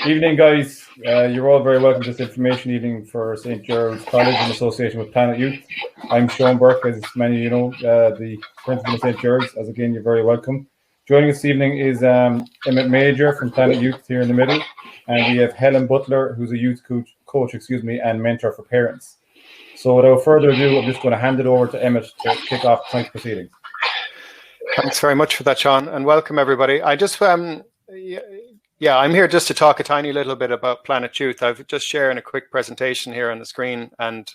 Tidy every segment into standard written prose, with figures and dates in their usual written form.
Evening, guys. You're all very welcome to this information evening for St. Gerald's College in association with Planet Youth. I'm Shaun Burke, as many of you know, the principal of St. Gerald's. As again, you're very welcome. Joining us this evening is Emmet Major from Planet Youth here in the middle, and we have Helen Butler, who's a youth coach, and mentor for parents. So without further ado, I'm just going to hand it over to Emmet to kick off tonight's proceedings. Thanks very much for that, Shaun, and welcome everybody. I just yeah, I'm here just to talk a tiny little bit about Planet Youth. I've just sharing a quick presentation here on the screen, and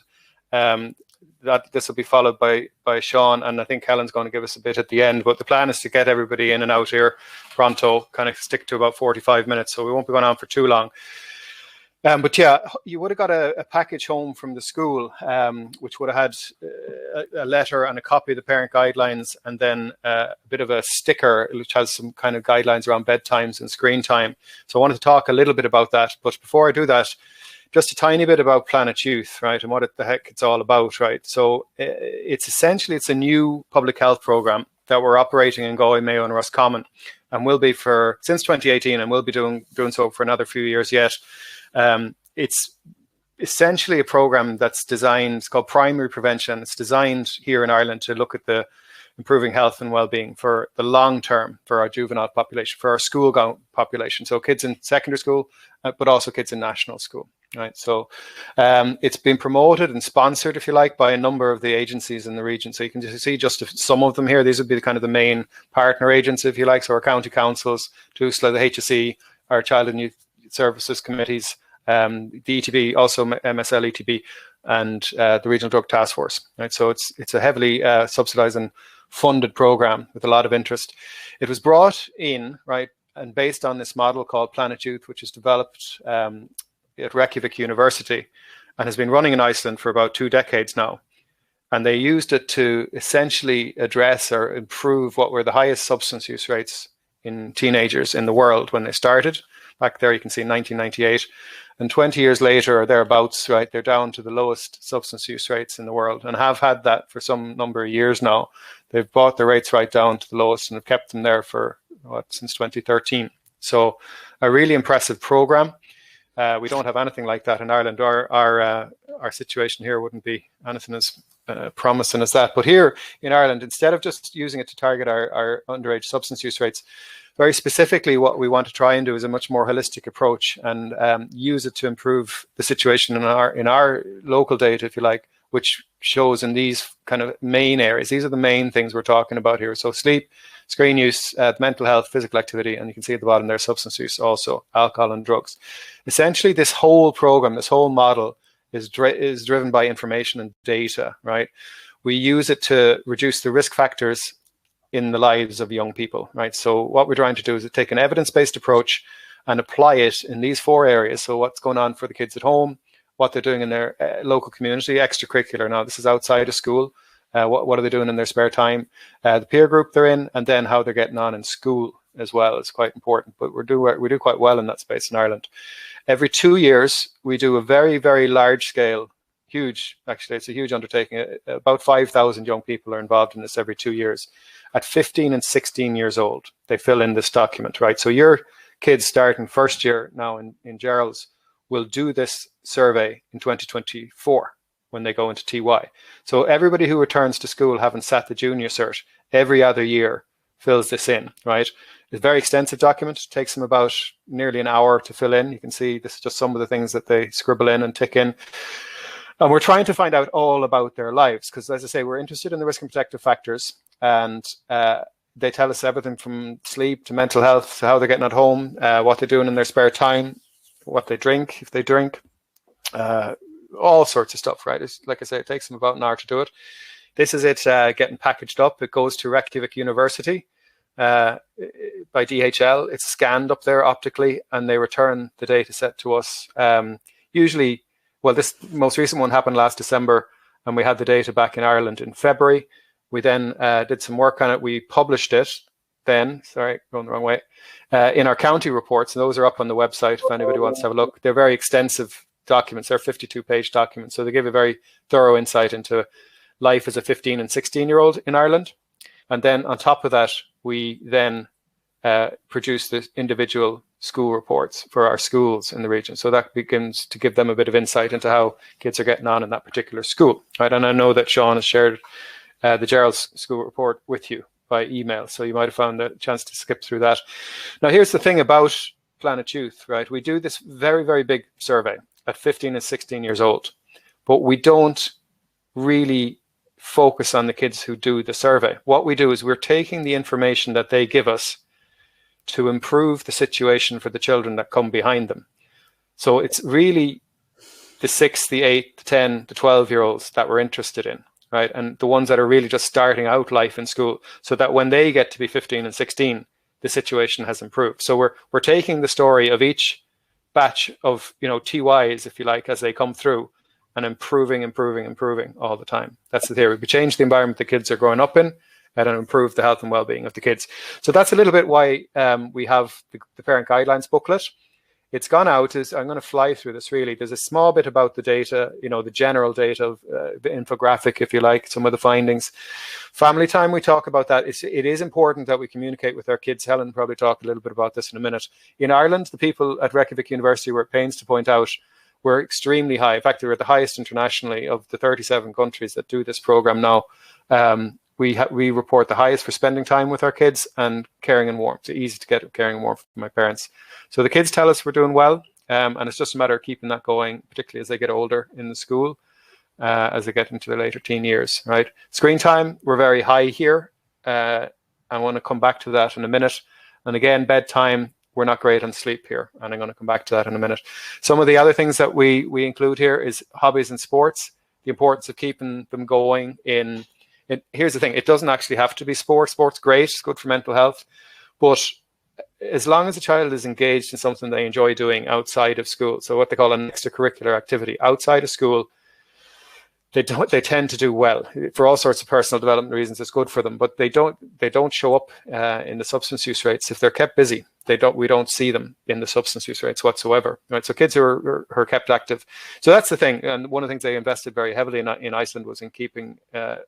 that this will be followed by Shaun, and I think Helen's going to give us a bit at the end. But the plan is to get everybody in and out here pronto, kind of stick to about 45 minutes, so we won't be going on for too long. But yeah, you would have got a package home from the school, which would have had a letter and a copy of the parent guidelines, and then a bit of a sticker which has some kind of guidelines around bedtimes and screen time. So I wanted to talk a little bit about that. But before I do that, just a tiny bit about Planet Youth, right, and what the heck it's all about, right? So it's a new public health program that we're operating in Galway, Mayo and Roscommon, and will be since 2018, and we'll be doing so for another few years yet. It's essentially a program that's designed, it's called Primary Prevention. It's designed here in Ireland to look at the improving health and well-being for the long term for our juvenile population, for our school population. So kids in secondary school, but also kids in national school, right? So it's been promoted and sponsored, if you like, by a number of the agencies in the region. So you can just see just some of them here. These would be kind of the main partner agents, if you like. So our county councils, TUSLA, the HSE, our Child and Youth Services Committees, the ETB, also MSL ETB, and the Regional Drug Task Force. Right, so it's a heavily subsidised and funded program with a lot of interest. It was brought in, right, and based on this model called Planet Youth, which is developed at Reykjavik University, and has been running in Iceland for about 2 decades now. And they used it to essentially address or improve what were the highest substance use rates in teenagers in the world when they started. Back there, you can see 1998, and 20 years later, or thereabouts, right, they're down to the lowest substance use rates in the world, and have had that for some number of years now. They've brought the rates right down to the lowest, and have kept them there for since 2013. So, a really impressive program. We don't have anything like that in Ireland. Our situation here wouldn't be anything as promising as that. But here in Ireland, instead of just using it to target our underage substance use rates, very specifically, what we want to try and do is a much more holistic approach, and use it to improve the situation in our local data, if you like, which shows in these kind of main areas. These are the main things we're talking about here. So sleep, screen use, mental health, physical activity, and you can see at the bottom there, substance use, also alcohol and drugs. Essentially, this whole program, this whole model is driven by information and data, right? We use it to reduce the risk factors in the lives of young people, right? So what we're trying to do is take an evidence-based approach and apply it in these 4 areas. So what's going on for the kids at home, what they're doing in their local community, extracurricular. Now, this is outside of school. What are they doing in their spare time? The peer group they're in, and then how they're getting on in school as well is quite important. But we do quite well in that space in Ireland. Every 2 years, we do a very, very large scale, it's a huge undertaking. About 5,000 young people are involved in this every 2 years. At 15 and 16 years old, they fill in this document, right? So your kids starting first year now in Gerald's will do this survey in 2024 when they go into TY. So everybody who returns to school having sat the junior cert every other year fills this in, right? It's a very extensive document. It takes them about nearly an hour to fill in. You can see this is just some of the things that they scribble in and tick in. And we're trying to find out all about their lives because, as I say, we're interested in the risk and protective factors, and they tell us everything from sleep to mental health to how they're getting at home, what they're doing in their spare time, what they drink, if they drink, all sorts of stuff, right? Like I say, it takes them about an hour to do it. This is it getting packaged up. It goes to Reykjavik University by DHL. It's scanned up there optically, and they return the data set to us. Usually, well, this most recent one happened last December, and we had the data back in Ireland in February. We then did some work on it. We published it then, sorry, going the wrong way, in our county reports. And those are up on the website if anybody wants to have a look. They're very extensive documents. They're 52-page documents. So they give a very thorough insight into life as a 15 and 16-year-old in Ireland. And then on top of that, we then produce the individual school reports for our schools in the region. So that begins to give them a bit of insight into how kids are getting on in that particular school. Right? And I know that Shaun has shared the Gerald's school report with you by email, so you might have found a chance to skip through that. Now, here's the thing about Planet Youth, right? We do this very, very big survey at 15 and 16 years old, but we don't really focus on the kids who do the survey. What we do is we're taking the information that they give us to improve the situation for the children that come behind them. So it's really the 6, the 8, the 10, the 12-year-olds that we're interested in, right? And the ones that are really just starting out life in school, so that when they get to be 15 and 16, the situation has improved. So we're taking the story of each batch of, TYs, if you like, as they come through, and improving all the time. That's the theory. We change the environment the kids are growing up in and improve the health and well-being of the kids. So that's a little bit why we have the parent guidelines booklet. It's gone out. I'm going to fly through this really. There's a small bit about the data, the general data of the infographic, if you like, some of the findings. Family time, we talk about that. It is important that we communicate with our kids. Helen will probably talk a little bit about this in a minute. In Ireland, the people at Reykjavik University were at pains to point out we're extremely high. In fact, we're the highest internationally of the 37 countries that do this program now. We report the highest for spending time with our kids and caring and warmth. It's easy to get caring and warmth from my parents. So the kids tell us we're doing well, and it's just a matter of keeping that going, particularly as they get older in the school, as they get into their later teen years, right? Screen time, we're very high here. I want to come back to that in a minute. And again, bedtime, we're not great on sleep here, and I'm going to come back to that in a minute. Some of the other things that we include here is hobbies and sports, the importance of keeping them going in. Here's the thing, it doesn't actually have to be sport. Sport's great, it's good for mental health, but as long as a child is engaged in something they enjoy doing outside of school, so what they call an extracurricular activity outside of school, they tend to do well for all sorts of personal development reasons. It's good for them, but they don't show up in the substance use rates if they're kept busy. We don't see them in the substance use rates whatsoever. Right, so kids who are kept active. So that's the thing, and one of the things they invested very heavily in Iceland was in keeping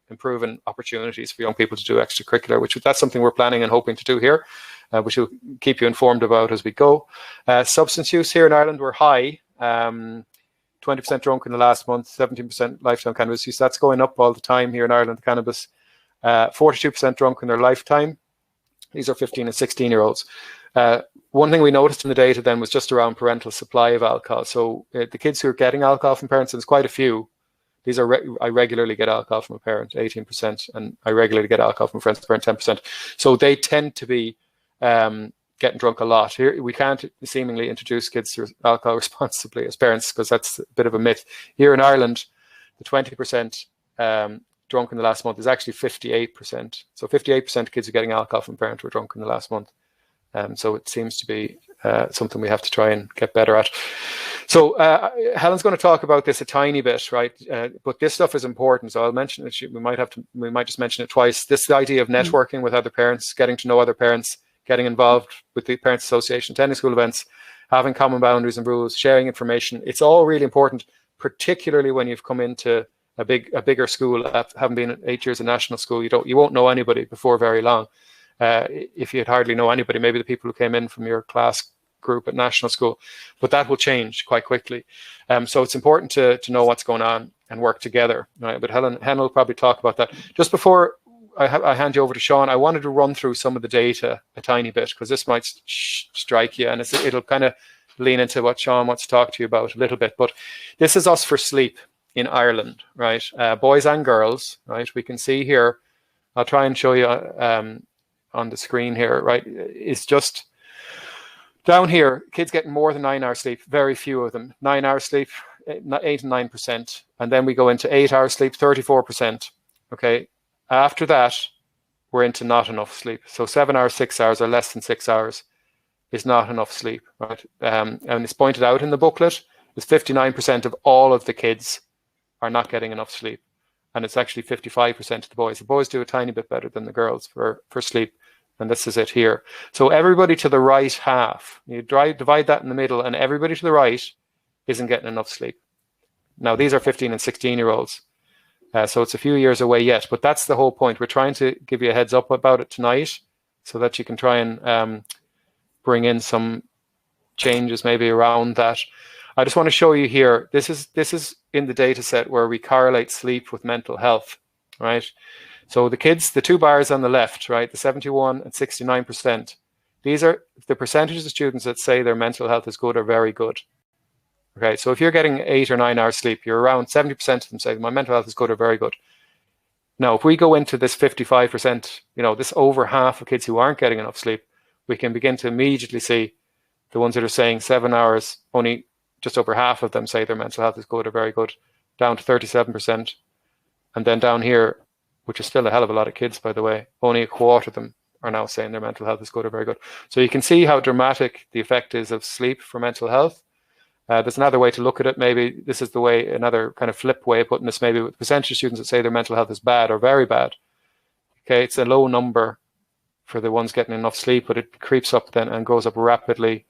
improving opportunities for young people to do extracurricular, that's something we're planning and hoping to do here, which we'll keep you informed about as we go. Substance use here in Ireland, we're high. 20% drunk in the last month, 17% lifetime cannabis use. That's going up all the time here in Ireland, cannabis. 42% drunk in their lifetime. These are 15 and 16-year-olds. One thing we noticed in the data then was just around parental supply of alcohol. So the kids who are getting alcohol from parents, and there's quite a few. These are I regularly get alcohol from a parent, 18%, and I regularly get alcohol from a friend's parent, 10%. So they tend to be getting drunk a lot. Here, we can't seemingly introduce kids to alcohol responsibly as parents because that's a bit of a myth. Here in Ireland, the 20% drunk in the last month is actually 58%. So 58% of kids who are getting alcohol from parents were drunk in the last month. So it seems to be something we have to try and get better at. So Helen's going to talk about this a tiny bit, right? But this stuff is important. So I'll mention it. We might just mention it twice. This idea of networking with other parents, getting to know other parents, getting involved with the Parents Association, attending school events, having common boundaries and rules, sharing information. It's all really important, particularly when you've come into a bigger school, having been 8 years in national school. You won't know anybody before very long. If you'd hardly know anybody, maybe the people who came in from your class group at national school, but that will change quite quickly. So it's important to know what's going on and work together. Right? But Helen will probably talk about that. Just before I hand you over to Shaun, I wanted to run through some of the data a tiny bit because this might strike you, and it'll kind of lean into what Shaun wants to talk to you about a little bit. But this is us for sleep in Ireland, right? Boys and girls, right? We can see here, I'll try and show you on the screen here, right? It's just down here, kids getting more than 9 hours sleep, very few of them. 9 hours sleep, 8 and 9%. And then we go into 8 hours sleep, 34%. Okay. After that, we're into not enough sleep. So 7 hours, 6 hours, or less than 6 hours is not enough sleep, right? And it's pointed out in the booklet, is 59% of all of the kids are not getting enough sleep. And it's actually 55% of the boys. The boys do a tiny bit better than the girls for sleep. And this is it here. So everybody to the right half, you divide that in the middle, and everybody to the right isn't getting enough sleep. Now, these are 15 and 16-year-olds. So it's a few years away yet, but that's the whole point. We're trying to give you a heads up about it tonight so that you can try and bring in some changes maybe around that. I just want to show you here, this is in the data set where we correlate sleep with mental health, right? So the kids, the two bars on the left, right, the 71 and 69%, these are the percentages of students that say their mental health is good or very good. Okay, so if you're getting 8 or 9 hours sleep, you're around 70% of them say my mental health is good or very good. Now, if we go into this 55%, this over half of kids who aren't getting enough sleep, we can begin to immediately see the ones that are saying 7 hours, only just over half of them say their mental health is good or very good, down to 37%. And then down here, which is still a hell of a lot of kids, by the way, only a quarter of them are now saying their mental health is good or very good. So you can see how dramatic the effect is of sleep for mental health. There's another way to look at it. Maybe this is the way, another kind of flip way of putting this, maybe with percentage of students that say their mental health is bad or very bad. Okay, it's a low number for the ones getting enough sleep, but it creeps up then and goes up rapidly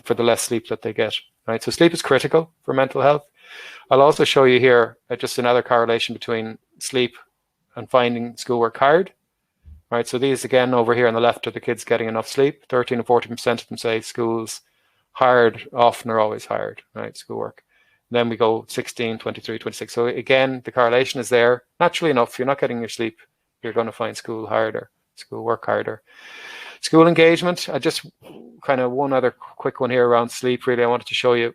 for the less sleep that they get. Right, so sleep is critical for mental health. I'll also show you here just another correlation between sleep and finding schoolwork hard. Right, so these again over here on the left are the kids getting enough sleep. 13 and 14% of them say school's hard, often or always hard, right, schoolwork. Then we go 16, 23, 26. So again, the correlation is there. Naturally enough, if you're not getting your sleep, you're going to find school harder, schoolwork harder. School engagement, I just kind of one other quick one here around sleep, really, I wanted to show you.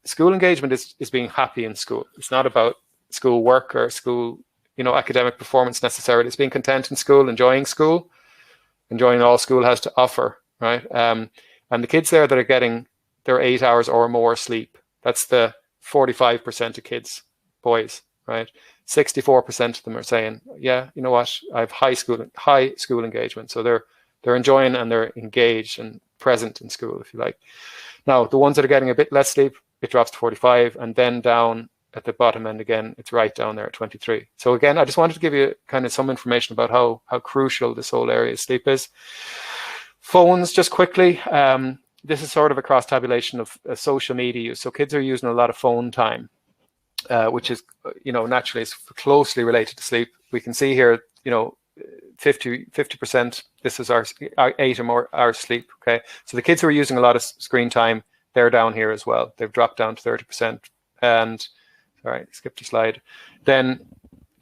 School engagement is being happy in school. It's not about school work or school, academic performance necessarily. It's being content in school, enjoying all school has to offer, right? And the kids there that are getting their 8 hours or more sleep, that's the 45% of kids, boys, right? 64% of them are saying, yeah, you know what, I have high school engagement. So they're enjoying and they're engaged and present in school, if you like. Now, the ones that are getting a bit less sleep, it drops to 45, and then down at the bottom end again, it's right down there at 23. So again, I just wanted to give you kind of some information about how crucial this whole area of sleep is. Phones, just quickly. This is sort of a cross tabulation of social media use. So kids are using a lot of phone time, which is, naturally is closely related to sleep. We can see here, 50%, this is our 8 or more hours sleep, okay? So the kids who are using a lot of screen time, they're down here as well. They've dropped down to 30%. And, sorry, skip the slide. Then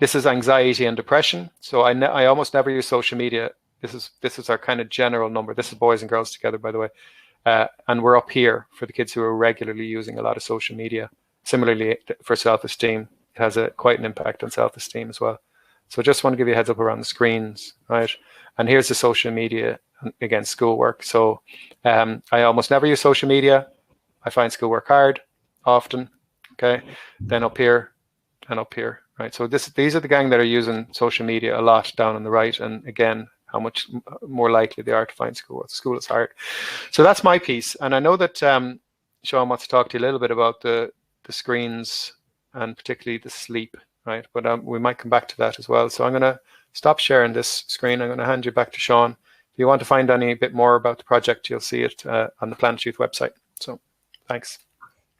this is anxiety and depression. So I almost never use social media. This is our kind of general number. This is boys and girls together, by the way. And we're up here for the kids who are regularly using a lot of social media. Similarly, for self-esteem, it has quite an impact on self-esteem as well. So I just want to give you a heads up around the screens, right? And here's the social media against schoolwork. So I almost never use social media. I find schoolwork hard, often, okay? Then up here and up here, right? So these are the gang that are using social media a lot down on the right. And again, how much more likely they are to find schoolwork. School is hard. So that's my piece. And I know that Shaun wants to talk to you a little bit about the screens and particularly the sleep, right? But we might come back to that as well. So I'm going to stop sharing this screen. I'm going to hand you back to Shaun. If you want to find any bit more about the project, you'll see it on the Planet Youth website. So thanks.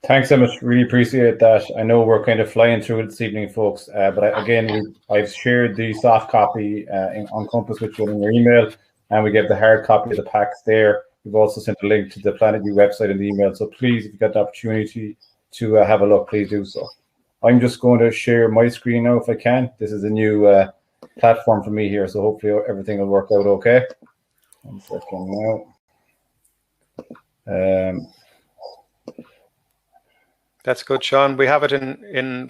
Thanks, Emmet. Really appreciate that. I know we're kind of flying through it this evening, folks. But I've shared the soft copy on Compass with you in your email, and we gave the hard copy of the packs there. We've also sent a link to the Planet Youth website in the email. So please, if you've got the opportunity to have a look, please do so. I'm just going to share my screen now if I can. This is a new platform for me here, so hopefully everything will work out okay. 1 second now. That's good, Shaun. We have it in.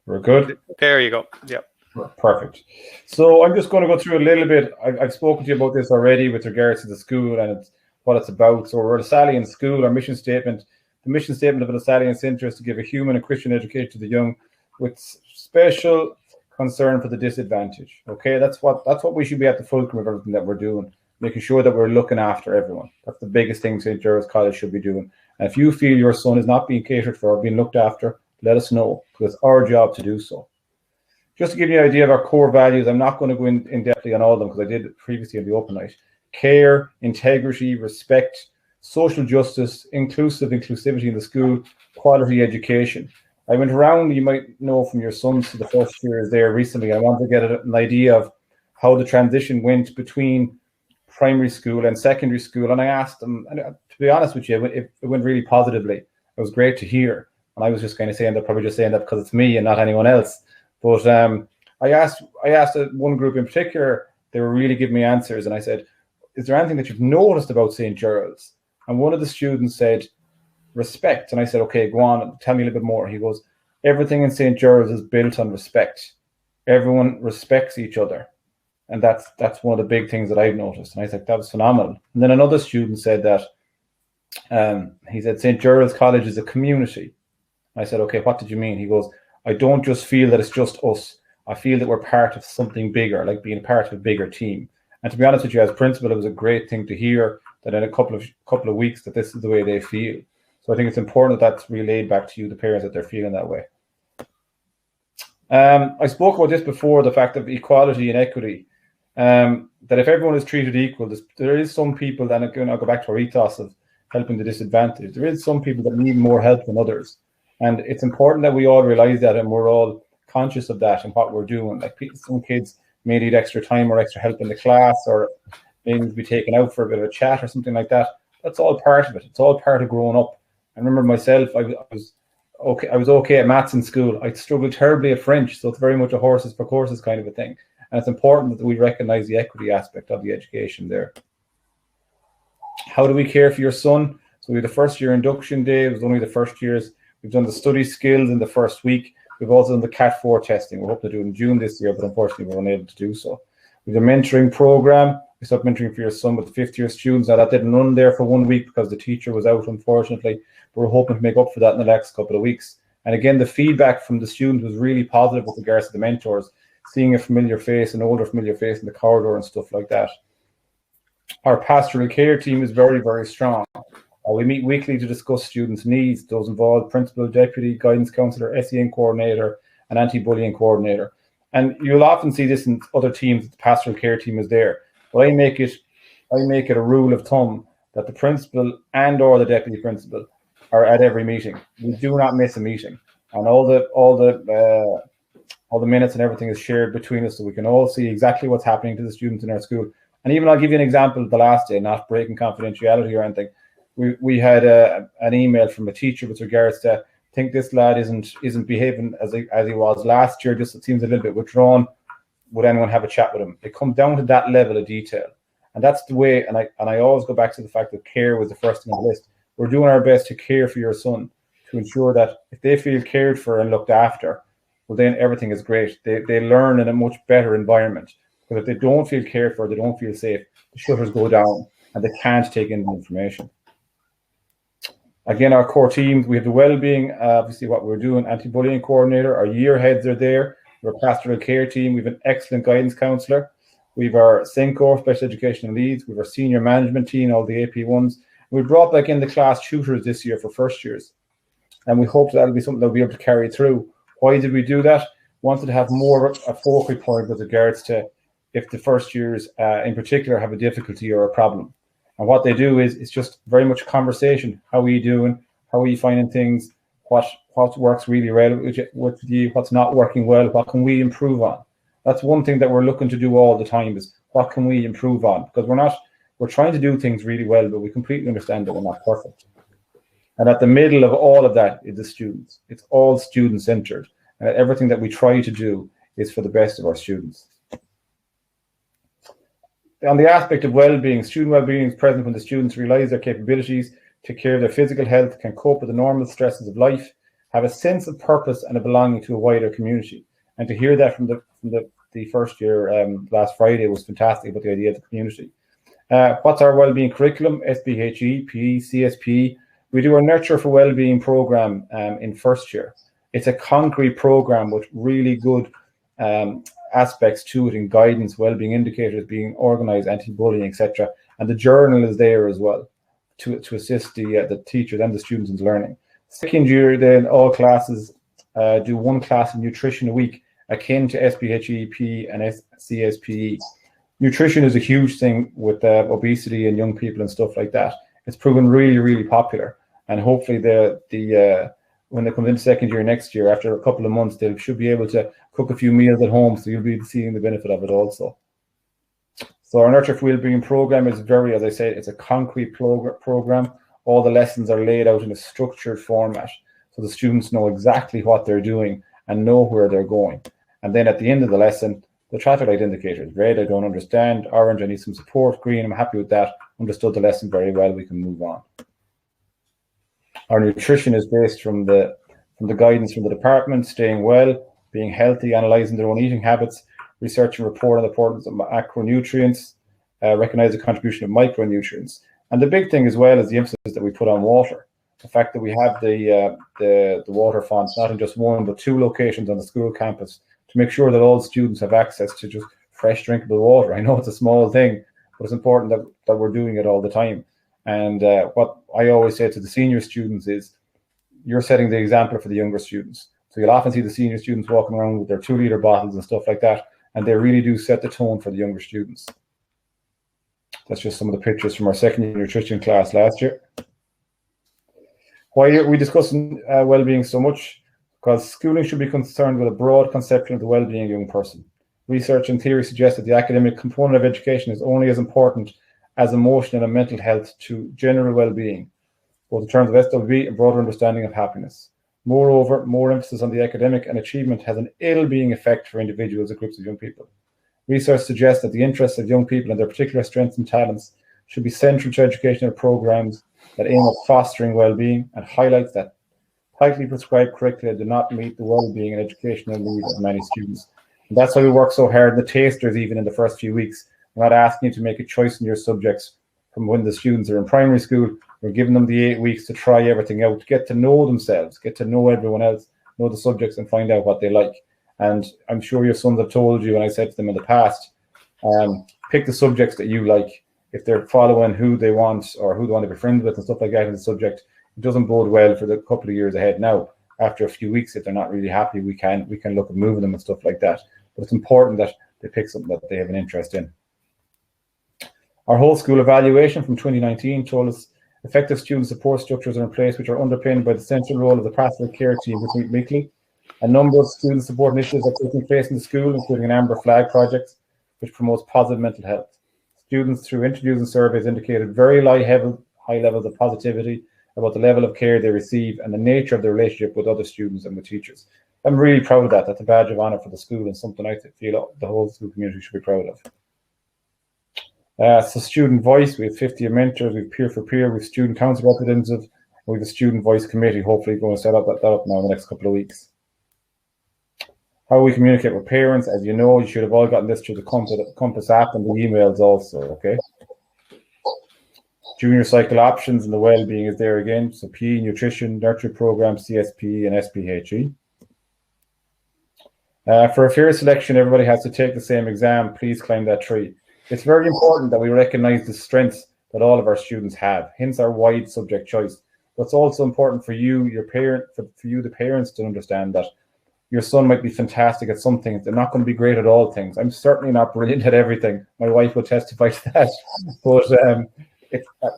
We're good. There you go. Yep. Perfect. So I'm just going to go through a little bit. I've spoken to you about this already with regards to the school and what it's about. So we're a Lassalian school. Our mission statement, the mission statement of a Lassalian Centre is to give a human and Christian education to the young with special concern for the disadvantaged. Okay, that's what we should be at the fulcrum of everything that we're doing, making sure that we're looking after everyone. That's the biggest thing St. Gerald's College should be doing. And if you feel your son is not being catered for or being looked after, let us know, because it's our job to do so. Just to give you an idea of our core values, I'm not going to go in depthly on all of them because I did previously in the open night. Care, integrity, respect, social justice, inclusivity in the school, quality education. I went around, you might know from your sons to the first years there recently. I wanted to get an idea of how the transition went between primary school and secondary school, and I asked them, and to be honest with you, it went really positively. It was great to hear. And I was just kind of saying that, probably just saying that because it's me and not anyone else. But I asked one group in particular, they were really giving me answers. And I said, is there anything that you've noticed about St. Gerald's? And one of the students said, respect. And I said, okay, go on, tell me a little bit more. He goes, everything in St. Gerald's is built on respect. Everyone respects each other. And that's one of the big things that I've noticed. And I said, that was phenomenal. And then another student said that, he said, St. Gerald's College is a community. I said, okay, what did you mean? He goes, I don't just feel that it's just us. I feel that we're part of something bigger, like being part of a bigger team. And to be honest with you, as principal, it was a great thing to hear that in a couple of weeks that this is the way they feel. So I think it's important that that's relayed back to you, the parents, that they're feeling that way. I spoke about this before, the fact of equality and equity, that if everyone is treated equal, there is some people, then again, I'll go back to our ethos of helping the disadvantaged. There is some people that need more help than others. And it's important that we all realize that, and we're all conscious of that and what we're doing. Like some kids may need extra time or extra help in the class, or may need to be taken out for a bit of a chat or something like that. That's all part of it. It's all part of growing up. I remember myself, I was okay at maths in school. I struggled terribly at French, so it's very much a horses for courses kind of a thing. And it's important that we recognize the equity aspect of the education there. How do we care for your son? So we had the first year induction day. It was only the first years. We've done the study skills in the first week. We've also done the Cat 4 testing. We're hoping to do it in June this year, but unfortunately we're unable to do so. We have a mentoring program. We stopped mentoring for your son with the 5th year students. Now that didn't run there for 1 week because the teacher was out, unfortunately. But we're hoping to make up for that in the next couple of weeks. And again, the feedback from the students was really positive with regards to the mentors, seeing a familiar face, an older familiar face in the corridor and stuff like that. Our pastoral care team is very, very strong. We meet weekly to discuss students' needs. Those involved principal, deputy, guidance counsellor, SEN coordinator, and anti-bullying coordinator. And you'll often see this in other teams. The pastoral care team is there. But I make it a rule of thumb that the principal and/or the deputy principal are at every meeting. We do not miss a meeting, and all the minutes and everything is shared between us, so we can all see exactly what's happening to the students in our school. And even I'll give you an example. The last day, not breaking confidentiality or anything. We had an email from a teacher with regards to, I think this lad isn't behaving as he was last year. Just it seems a little bit withdrawn. Would anyone have a chat with him? It comes down to that level of detail, and that's the way. And I always go back to the fact that care was the first thing on the list. We're doing our best to care for your son, to ensure that if they feel cared for and looked after, well, then everything is great. They learn in a much better environment. Because if they don't feel cared for, they don't feel safe, the shutters go down and they can't take in the information. Again, our core teams, we have the wellbeing, obviously what we're doing, anti-bullying coordinator, our year heads are there, we're a pastoral care team, we have an excellent guidance counsellor, we have our SENCO, special educational leads, we have our senior management team, all the AP1s. We brought back in the class tutors this year for first years, and we hope that'll be something that we'll be able to carry through. Why did we do that? Wanted to have more of a focal point with regards to if the first years in particular have a difficulty or a problem. And what they do is it's just very much conversation. How are you doing? How are you finding things? What works really well with you? What's not working well? What can we improve on? That's one thing that we're looking to do all the time is what can we improve on? Because we're trying to do things really well, but we completely understand that we're not perfect. And at the middle of all of that is the students. It's all student-centered. And everything that we try to do is for the best of our students. On the aspect of well-being, student well-being is present when the students realize their capabilities, take care of their physical health, can cope with the normal stresses of life, have a sense of purpose and a belonging to a wider community. And to hear that from the first year last Friday was fantastic about the idea of the community. What's our well-being curriculum? SPHE, PE, CSP. We do our Nurture for Wellbeing program in first year. It's a concrete program with really good aspects to it in guidance, well-being indicators being organized, anti-bullying, etc. And the journal is there as well to assist the teachers and the students in learning. Second year, then all classes do one class of nutrition a week, akin to SPHEP and CSPE. Nutrition is a huge thing with obesity and young people and stuff like that. It's proven really, really popular, and hopefully when they come into second year next year, after a couple of months, they should be able to cook a few meals at home, so you'll be seeing the benefit of it also. So our Nurture for Wellbeing program is very, as I said, it's a concrete program all the lessons are laid out in a structured format, so the students know exactly what they're doing and know where they're going. And then at the end of the lesson, the traffic light indicator is red, I don't understand, orange, I need some support, green, I'm happy with that, understood the lesson very well, we can move on. Our nutrition is based from the guidance from the department, staying well, being healthy, analysing their own eating habits, research and report on the importance of macronutrients, recognise the contribution of micronutrients. And the big thing as well is the emphasis that we put on water. The fact that we have the water fonts, not in just one, but 2 locations on the school campus, to make sure that all students have access to just fresh, drinkable water. I know it's a small thing, but it's important that we're doing it all the time. And what I always say to the senior students is, you're setting the example for the younger students. So you'll often see the senior students walking around with their 2-litre bottles and stuff like that, and they really do set the tone for the younger students. That's just some of the pictures from our second year nutrition class last year. Why are we discussing well-being so much? Because schooling should be concerned with a broad conception of the well-being of a young person. Research and theory suggest that the academic component of education is only as important as emotional and mental health to general well-being, both in terms of SWB and broader understanding of happiness. Moreover, more emphasis on the academic and achievement has an ill-being effect for individuals and groups of young people. Research suggests that the interests of young people and their particular strengths and talents should be central to educational programs that aim at fostering well-being, and highlights that tightly prescribed curricula do not meet the well-being and educational needs of many students. And that's why we work so hard in the tasters, even in the first few weeks. We're not asking you to make a choice in your subjects from when the students are in primary school. We're giving them the 8 weeks to try everything out, to get to know themselves, get to know everyone else, know the subjects, and find out what they like. And I'm sure your sons have told you, and I said to them in the past, pick the subjects that you like. If they're following who they want or who they want to be friends with and stuff like that in the subject, it doesn't bode well for the couple of years ahead. Now, after a few weeks, if they're not really happy, we can look at moving them and stuff like that. But it's important that they pick something that they have an interest in. Our whole school evaluation from 2019 told us effective student support structures are in place which are underpinned by the central role of the pastoral care team, which meet weekly. A number of student support initiatives are taking place in the school, including an Amber Flag project, which promotes positive mental health. Students, through interviews and surveys, indicated very high levels of positivity about the level of care they receive and the nature of their relationship with other students and with teachers. I'm really proud of that. That's a badge of honour for the school and something I feel the whole school community should be proud of. So student voice, we have 50 mentors, we have peer-for-peer, we have student council representatives, we have a student voice committee, hopefully going to set up that up now in the next couple of weeks. How we communicate with parents, as you know, you should have all gotten this through the Compass app and the emails also, okay? Junior cycle options and the well-being is there again. So PE, nutrition, nurture program, CSP, and SPHE. For a fair selection, everybody has to take the same exam. Please climb that tree. It's very important that we recognize the strengths that all of our students have, hence our wide subject choice. But it's also important for you, for you, the parents, to understand that your son might be fantastic at some things. They're not going to be great at all things. I'm certainly not brilliant at everything. My wife will testify to that. But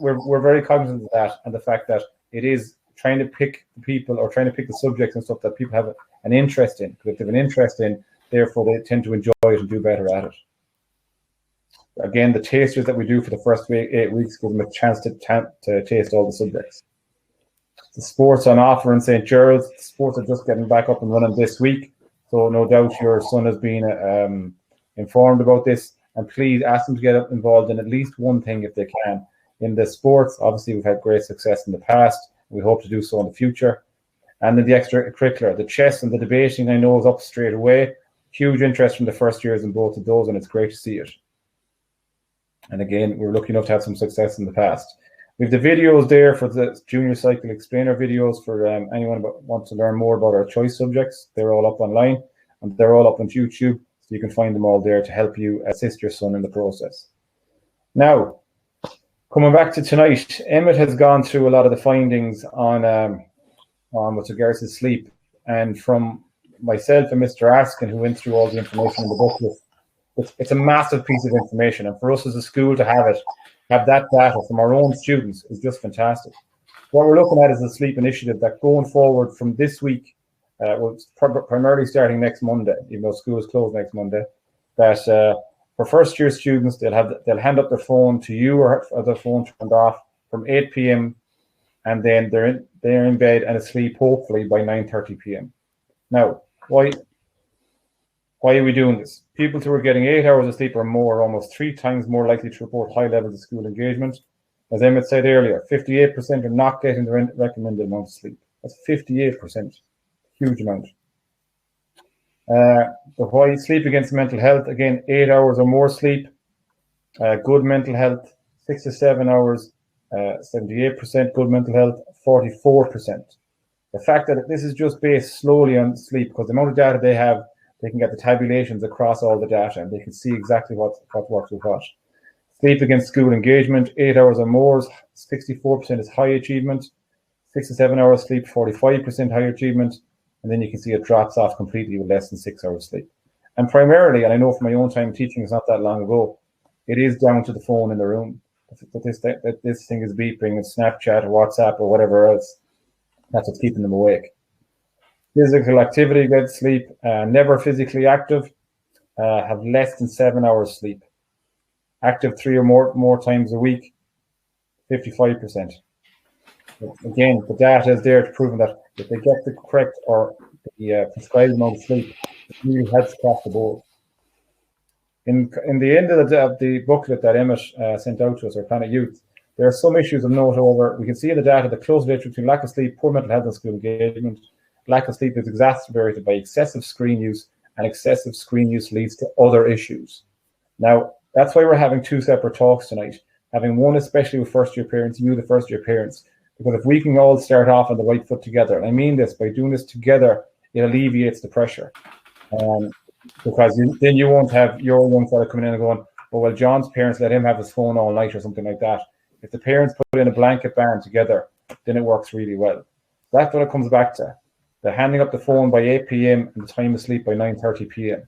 we're very cognizant of that, and the fact that it is trying to pick the people or trying to pick the subjects and stuff that people have an interest in. Because if they have an interest in, therefore they tend to enjoy it and do better at it. Again, the tasters that we do for the first 8 weeks give them a chance to taste all the subjects. The sports on offer in St. Gerald's. The sports are just getting back up and running this week. So no doubt your son has been informed about this. And please ask them to get involved in at least one thing if they can. In the sports, obviously, we've had great success in the past. We hope to do so in the future. And then the extracurricular, the chess and the debating, I know is up straight away. Huge interest from the first years in both of those, and it's great to see it. And again, we're lucky enough to have some success in the past. We have the videos there for the junior cycle explainer videos for anyone who wants to learn more about our choice subjects. They're all up online, and they're all up on YouTube, so you can find them all there to help you assist your son in the process. Now, coming back to tonight, Emmet has gone through a lot of the findings on with regards to sleep, and from myself and Mr. Askin, who went through all the information in the booklet, it's a massive piece of information, and for us as a school to have that data from our own students is just fantastic. What we're looking at is a sleep initiative that going forward from this week, primarily starting next Monday, even though school is closed next Monday, that for first year students, they'll hand up their phone to you or their phone turned off from 8 p.m. and then they're in bed and asleep hopefully by 9:30 p.m. Now, why are we doing this? People who are getting 8 hours of sleep or more are almost 3 times more likely to report high levels of school engagement. As Emmet said earlier, 58% are not getting the recommended amount of sleep. That's 58%, huge amount. The why sleep against mental health, again, 8 hours or more sleep, good mental health, 6 to 7 hours, 78% good mental health, 44%. The fact that this is just based slowly on sleep, because the amount of data they have, they can get the tabulations across all the data and they can see exactly what works with what. Sleep against school engagement, 8 hours or more, 64% is high achievement, 6 to 7 hours sleep, 45% high achievement, and then you can see it drops off completely with less than 6 hours sleep. And primarily, and I know from my own time teaching, it's not that long ago, it is down to the phone in the room. That this thing is beeping, and Snapchat or WhatsApp or whatever else, that's what's keeping them awake. Physical activity, good sleep, never physically active, have less than 7 hours sleep. Active 3 or more times a week, 55%. Again, the data is there to prove that if they get the correct or the prescribed amount of sleep, it really helps across the board. In the end of the booklet that Emmet sent out to us, or Planet Youth, there are some issues of note over. We can see in the data the close relationship between lack of sleep, poor mental health, and school engagement. Lack of sleep is exacerbated by excessive screen use, and excessive screen use leads to other issues. Now, that's why we're having 2 separate talks tonight. Having one especially with first-year parents, the first-year parents, because if we can all start off on the right foot together, and I mean this, by doing this together, it alleviates the pressure. Because then you won't have your young fella coming in and going, oh, well, John's parents let him have his phone all night or something like that. If the parents put in a blanket ban together, then it works really well. That's what it comes back to. They're handing up the phone by 8 p.m. and the time of sleep by 9:30 p.m. And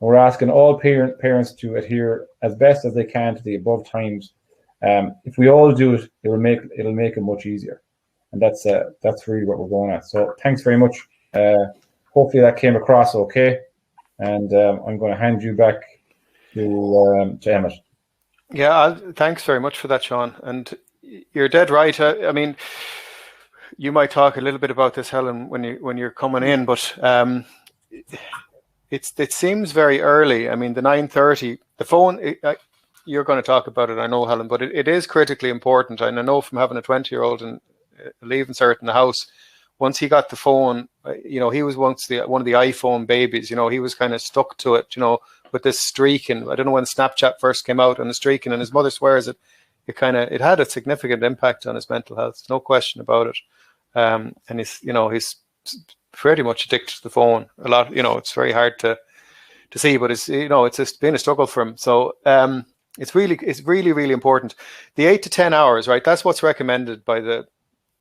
we're asking all parents to adhere as best as they can to the above times. If we all do it, it'll make it much easier. And that's really what we're going at. So thanks very much. Hopefully that came across okay. And I'm going to hand you back to Emmet. Yeah, thanks very much for that, Shaun. And you're dead right. I mean, you might talk a little bit about this, Helen, when you're coming in, but it seems very early. I mean, the 9:30, the phone. You're going to talk about it, I know, Helen, but it is critically important. And I know from having a 20-year-old and leaving cert in the house, once he got the phone, he was once one of the iPhone babies. He was kind of stuck to it, with this streaking. I don't know when Snapchat first came out and the streaking, and his mother swears it had a significant impact on his mental health, no question about it. And he's pretty much addicted to the phone a lot. It's very hard to see, but it's it's been a struggle for him. So it's really, really important. The 8 to 10 hours, right? That's what's recommended by the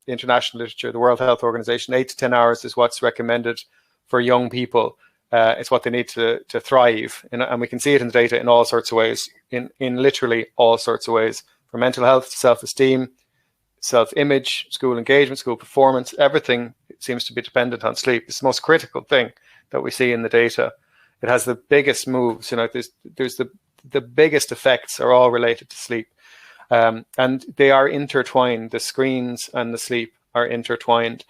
international literature, the World Health Organization. 8 to 10 hours is what's recommended for young people. It's what they need to thrive, and we can see it in the data in all sorts of ways, in literally all sorts of ways, for mental health, self-esteem, self-image, school engagement, school performance. Everything seems to be dependent on sleep. It's the most critical thing that we see in the data. It has the biggest moves. There's the biggest effects are all related to sleep, and they are intertwined. The screens and the sleep are intertwined.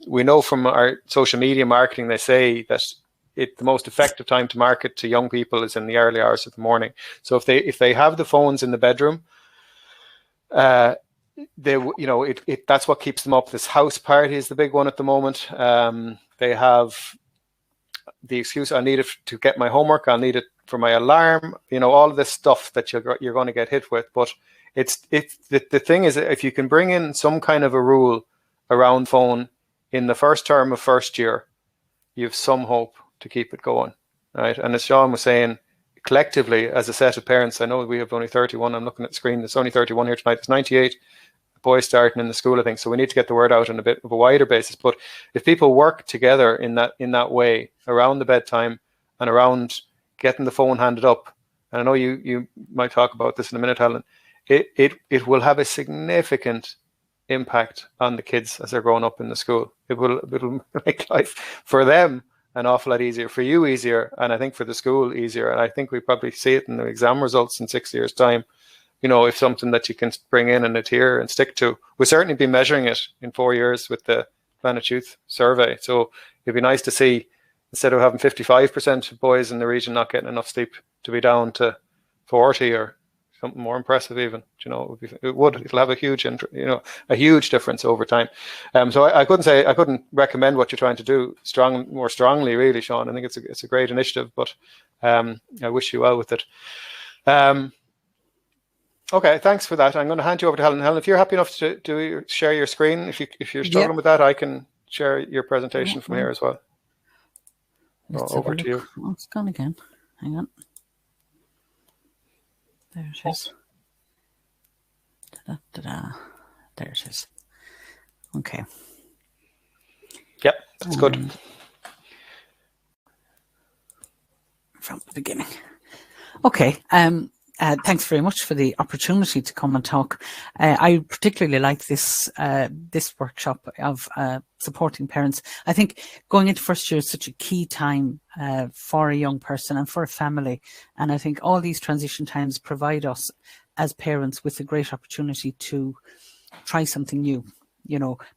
We know from our social media marketing, they say that the most effective time to market to young people is in the early hours of the morning. So if they have the phones in the bedroom, that's what keeps them up. This house party is the big one at the moment. They have the excuse, I need it to get my homework, I'll need it for my alarm, all of this stuff that you're going to get hit with. But the thing is, if you can bring in some kind of a rule around phone in the first term of first year, you have some hope to keep it going, right? And as Shaun was saying, collectively, as a set of parents, I know we have only 31. I'm looking at the screen. There's only 31 here tonight. There's 98 boys starting in the school, I think. So we need to get the word out on a bit of a wider basis. But if people work together in that way around the bedtime and around getting the phone handed up, and I know you might talk about this in a minute, Helen, it will have a significant impact on the kids as they're growing up in the school. It'll make life for them an awful lot easier, for you easier, and I think for the school easier. And I think we probably see it in the exam results in 6 years' time. if something that you can bring in and adhere and stick to. We'll certainly be measuring it in 4 years with the Planet Youth survey. So it'd be nice to see, instead of having 55% of boys in the region not getting enough sleep, to be down to 40 or something more impressive even. It'll have a huge, a huge difference over time. So I couldn't recommend what you're trying to do more strongly, really, Shaun. I think it's a great initiative, but I wish you well with it. Okay, thanks for that. I'm going to hand you over to Helen. Helen, if you're happy enough to share your screen, if you're struggling with that, I can share your presentation from here as well. Over to you. Oh, it's gone again. Hang on. There it is. There it is. Okay. Yep, that's good. From the beginning. Okay. Thanks very much for the opportunity to come and talk. I particularly like this workshop of supporting parents. I think going into first year is such a key time for a young person and for a family. And I think all these transition times provide us as parents with a great opportunity to try something new.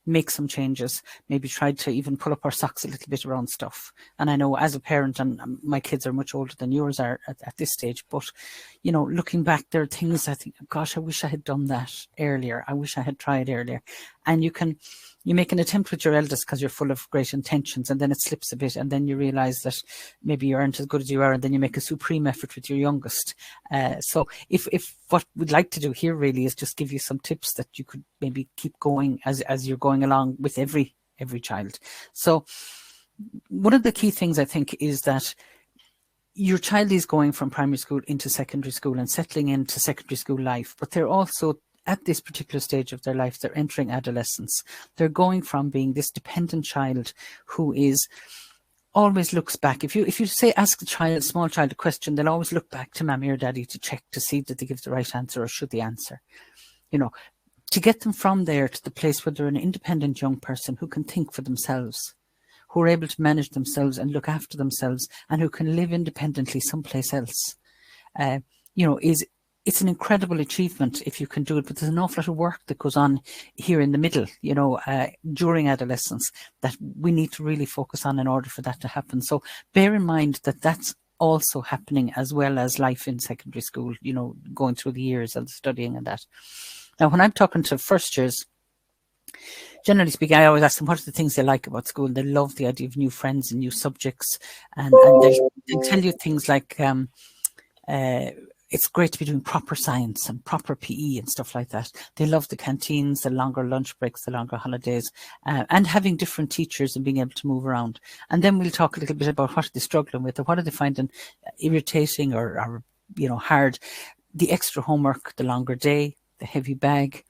Make some changes, maybe try to even pull up our socks a little bit around stuff. And I know as a parent, and my kids are much older than yours are at this stage, but, looking back, there are things I think, gosh, I wish I had done that earlier. I wish I had tried earlier. And you make an attempt with your eldest because you're full of great intentions, and then it slips a bit, and then you realize that maybe you aren't as good as you are, and then you make a supreme effort with your youngest. So if what we'd like to do here really is just give you some tips that you could maybe keep going as you're going along with every child. So one of the key things I think is that your child is going from primary school into secondary school and settling into secondary school life, but they're also at this particular stage of their life, they're entering adolescence. They're going from being this dependent child who is always looks back. If you say ask a small child a question, they'll always look back to mommy or daddy to check to see that they give the right answer or should they answer. To get them from there to the place where they're an independent young person who can think for themselves, who are able to manage themselves and look after themselves, and who can live independently someplace else, it's an incredible achievement if you can do it, but there's an awful lot of work that goes on here in the middle, during adolescence that we need to really focus on in order for that to happen. So bear in mind that that's also happening as well as life in secondary school, going through the years of studying and that. Now, when I'm talking to first years, generally speaking, I always ask them what are the things they like about school. They love the idea of new friends and new subjects, and they'll tell you things like, it's great to be doing proper science and proper PE and stuff like that. They love the canteens, the longer lunch breaks, the longer holidays, and having different teachers and being able to move around. And then we'll talk a little bit about what are they struggling with, or what are they finding irritating or hard. The extra homework, the longer day, the heavy bag,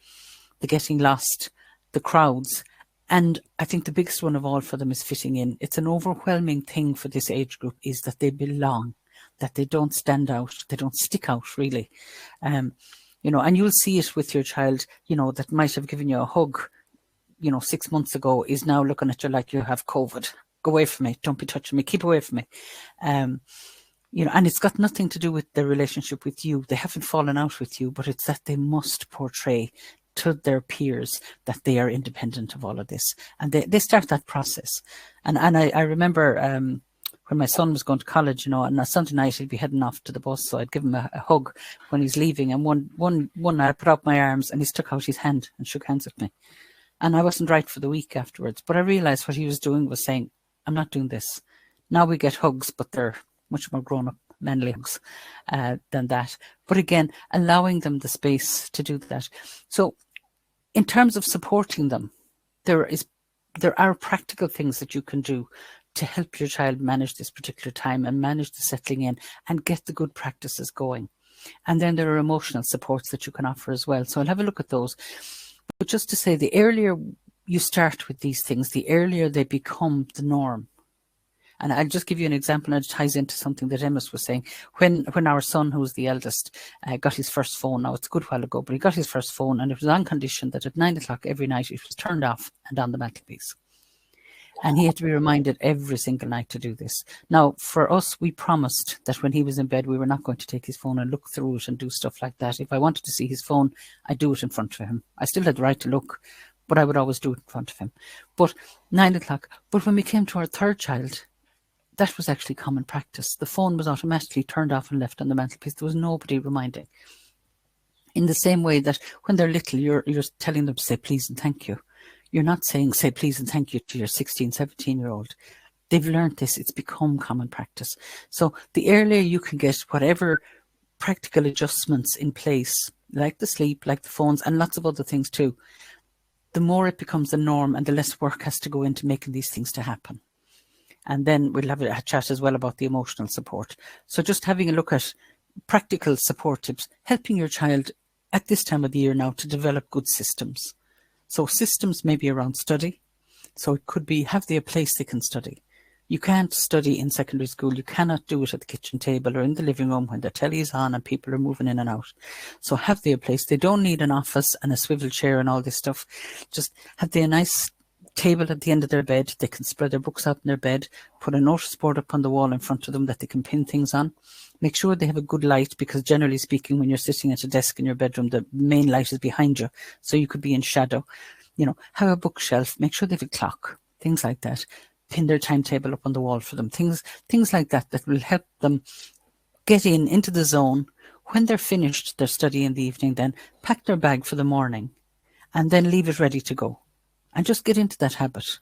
the getting lost, the crowds. And I think the biggest one of all for them is fitting in. It's an overwhelming thing for this age group is that they belong, that they don't stand out, they don't stick out really. And you'll see it with your child, that might have given you a hug, 6 months ago is now looking at you like you have COVID. Go away from me, don't be touching me, keep away from me. And it's got nothing to do with their relationship with you. They haven't fallen out with you, but it's that they must portray to their peers that they are independent of all of this. And they start that process. And I remember when my son was going to college, and on a Sunday night he'd be heading off to the bus, so I'd give him a hug when he's leaving. And one night I put out my arms and he stuck out his hand and shook hands with me. And I wasn't right for the week afterwards. But I realized what he was doing was saying, I'm not doing this. Now we get hugs, but they're much more grown-up, manly hugs than that. But again, allowing them the space to do that. So in terms of supporting them, there are practical things that you can do to help your child manage this particular time and manage the settling in and get the good practices going. And then there are emotional supports that you can offer as well. So I'll have a look at those. But just to say, the earlier you start with these things, the earlier they become the norm. And I'll just give you an example, and it ties into something that Emmet was saying. When our son, who's the eldest, got his first phone, now it's a good while ago, but he got his first phone, and it was on condition that at 9 o'clock every night it was turned off and on the mantelpiece. And he had to be reminded every single night to do this. Now, for us, we promised that when he was in bed, we were not going to take his phone and look through it and do stuff like that. If I wanted to see his phone, I'd do it in front of him. I still had the right to look, but I would always do it in front of him. But 9 o'clock. But when we came to our third child, that was actually common practice. The phone was automatically turned off and left on the mantelpiece. There was nobody reminding. In the same way that when they're little, you're telling them to say please and thank you. You're not saying say please and thank you to your 16, 17-year-old. They've learned this. It's become common practice. So the earlier you can get whatever practical adjustments in place, like the sleep, like the phones, and lots of other things too, the more it becomes the norm and the less work has to go into making these things to happen. And then we'll have a chat as well about the emotional support. So just having a look at practical support tips, helping your child at this time of the year now to develop good systems. So systems may be around study. So it could be, have they a place they can study? You can't study in secondary school. You cannot do it at the kitchen table or in the living room when the telly is on and people are moving in and out. So have they a place? They don't need an office and a swivel chair and all this stuff. Just have they a nice table at the end of their bed. They can spread their books out in their bed, put a notice board up on the wall in front of them that they can pin things on. Make sure they have a good light, because generally speaking, when you're sitting at a desk in your bedroom, the main light is behind you, so you could be in shadow. You know, have a bookshelf, make sure they have a clock, things like that. Pin their timetable up on the wall for them, things like that will help them get into the zone. When they're finished their study in the evening, then pack their bag for the morning and then leave it ready to go. And just get into that habit.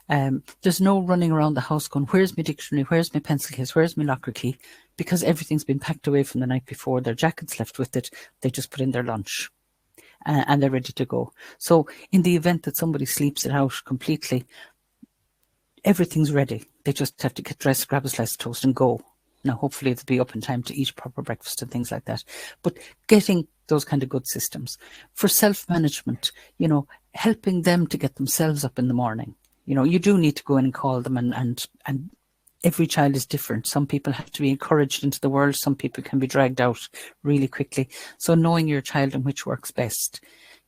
There's no running around the house going, where's my dictionary, where's my pencil case, where's my locker key? Because everything's been packed away from the night before. Their jacket's left with it. They just put in their lunch and they're ready to go. So in the event that somebody sleeps it out completely, everything's ready. They just have to get dressed, grab a slice of toast and go. Now, hopefully they'll be up in time to eat proper breakfast and things like that. But getting those kind of good systems. For self-management, you know, helping them to get themselves up in the morning. You know, you do need to go in and call them, and every child is different. Some people have to be encouraged into the world. Some people can be dragged out really quickly. So knowing your child and which works best,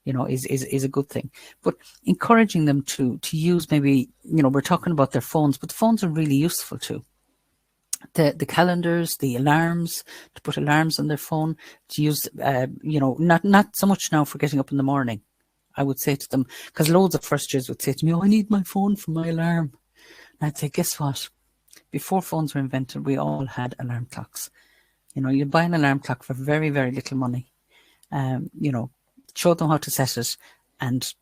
you know, is a good thing. But encouraging them to use, maybe, you know, we're talking about their phones, but the phones are really useful too. The calendars, the alarms, to put alarms on their phone, to use, you know, not so much now for getting up in the morning. I would say to them, because loads of first years would say to me, oh, I need my phone for my alarm. And I'd say, guess what? Before phones were invented, we all had alarm clocks. You know, you buy an alarm clock for very, very little money. You know, show them how to set it and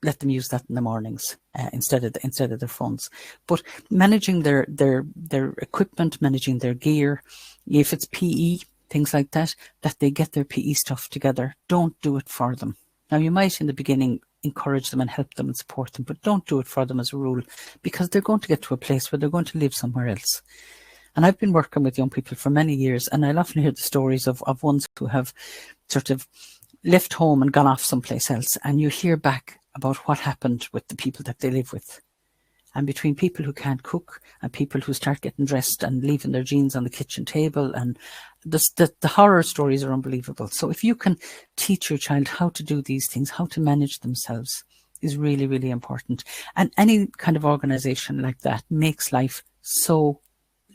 let them use that in the mornings instead of their phones. But managing their equipment, managing their gear, if it's PE, things like that they get their PE stuff together. Don't do it for them. Now, you might in the beginning encourage them and help them and support them, but don't do it for them as a rule, because they're going to get to a place where they're going to live somewhere else. And I've been working with young people for many years, and I'll often hear the stories of ones who have sort of left home and gone off someplace else, and you hear back about what happened with the people that they live with. And between people who can't cook and people who start getting dressed and leaving their jeans on the kitchen table, and the horror stories are unbelievable. So if you can teach your child how to do these things, how to manage themselves, is really, really important. And any kind of organization like that makes life so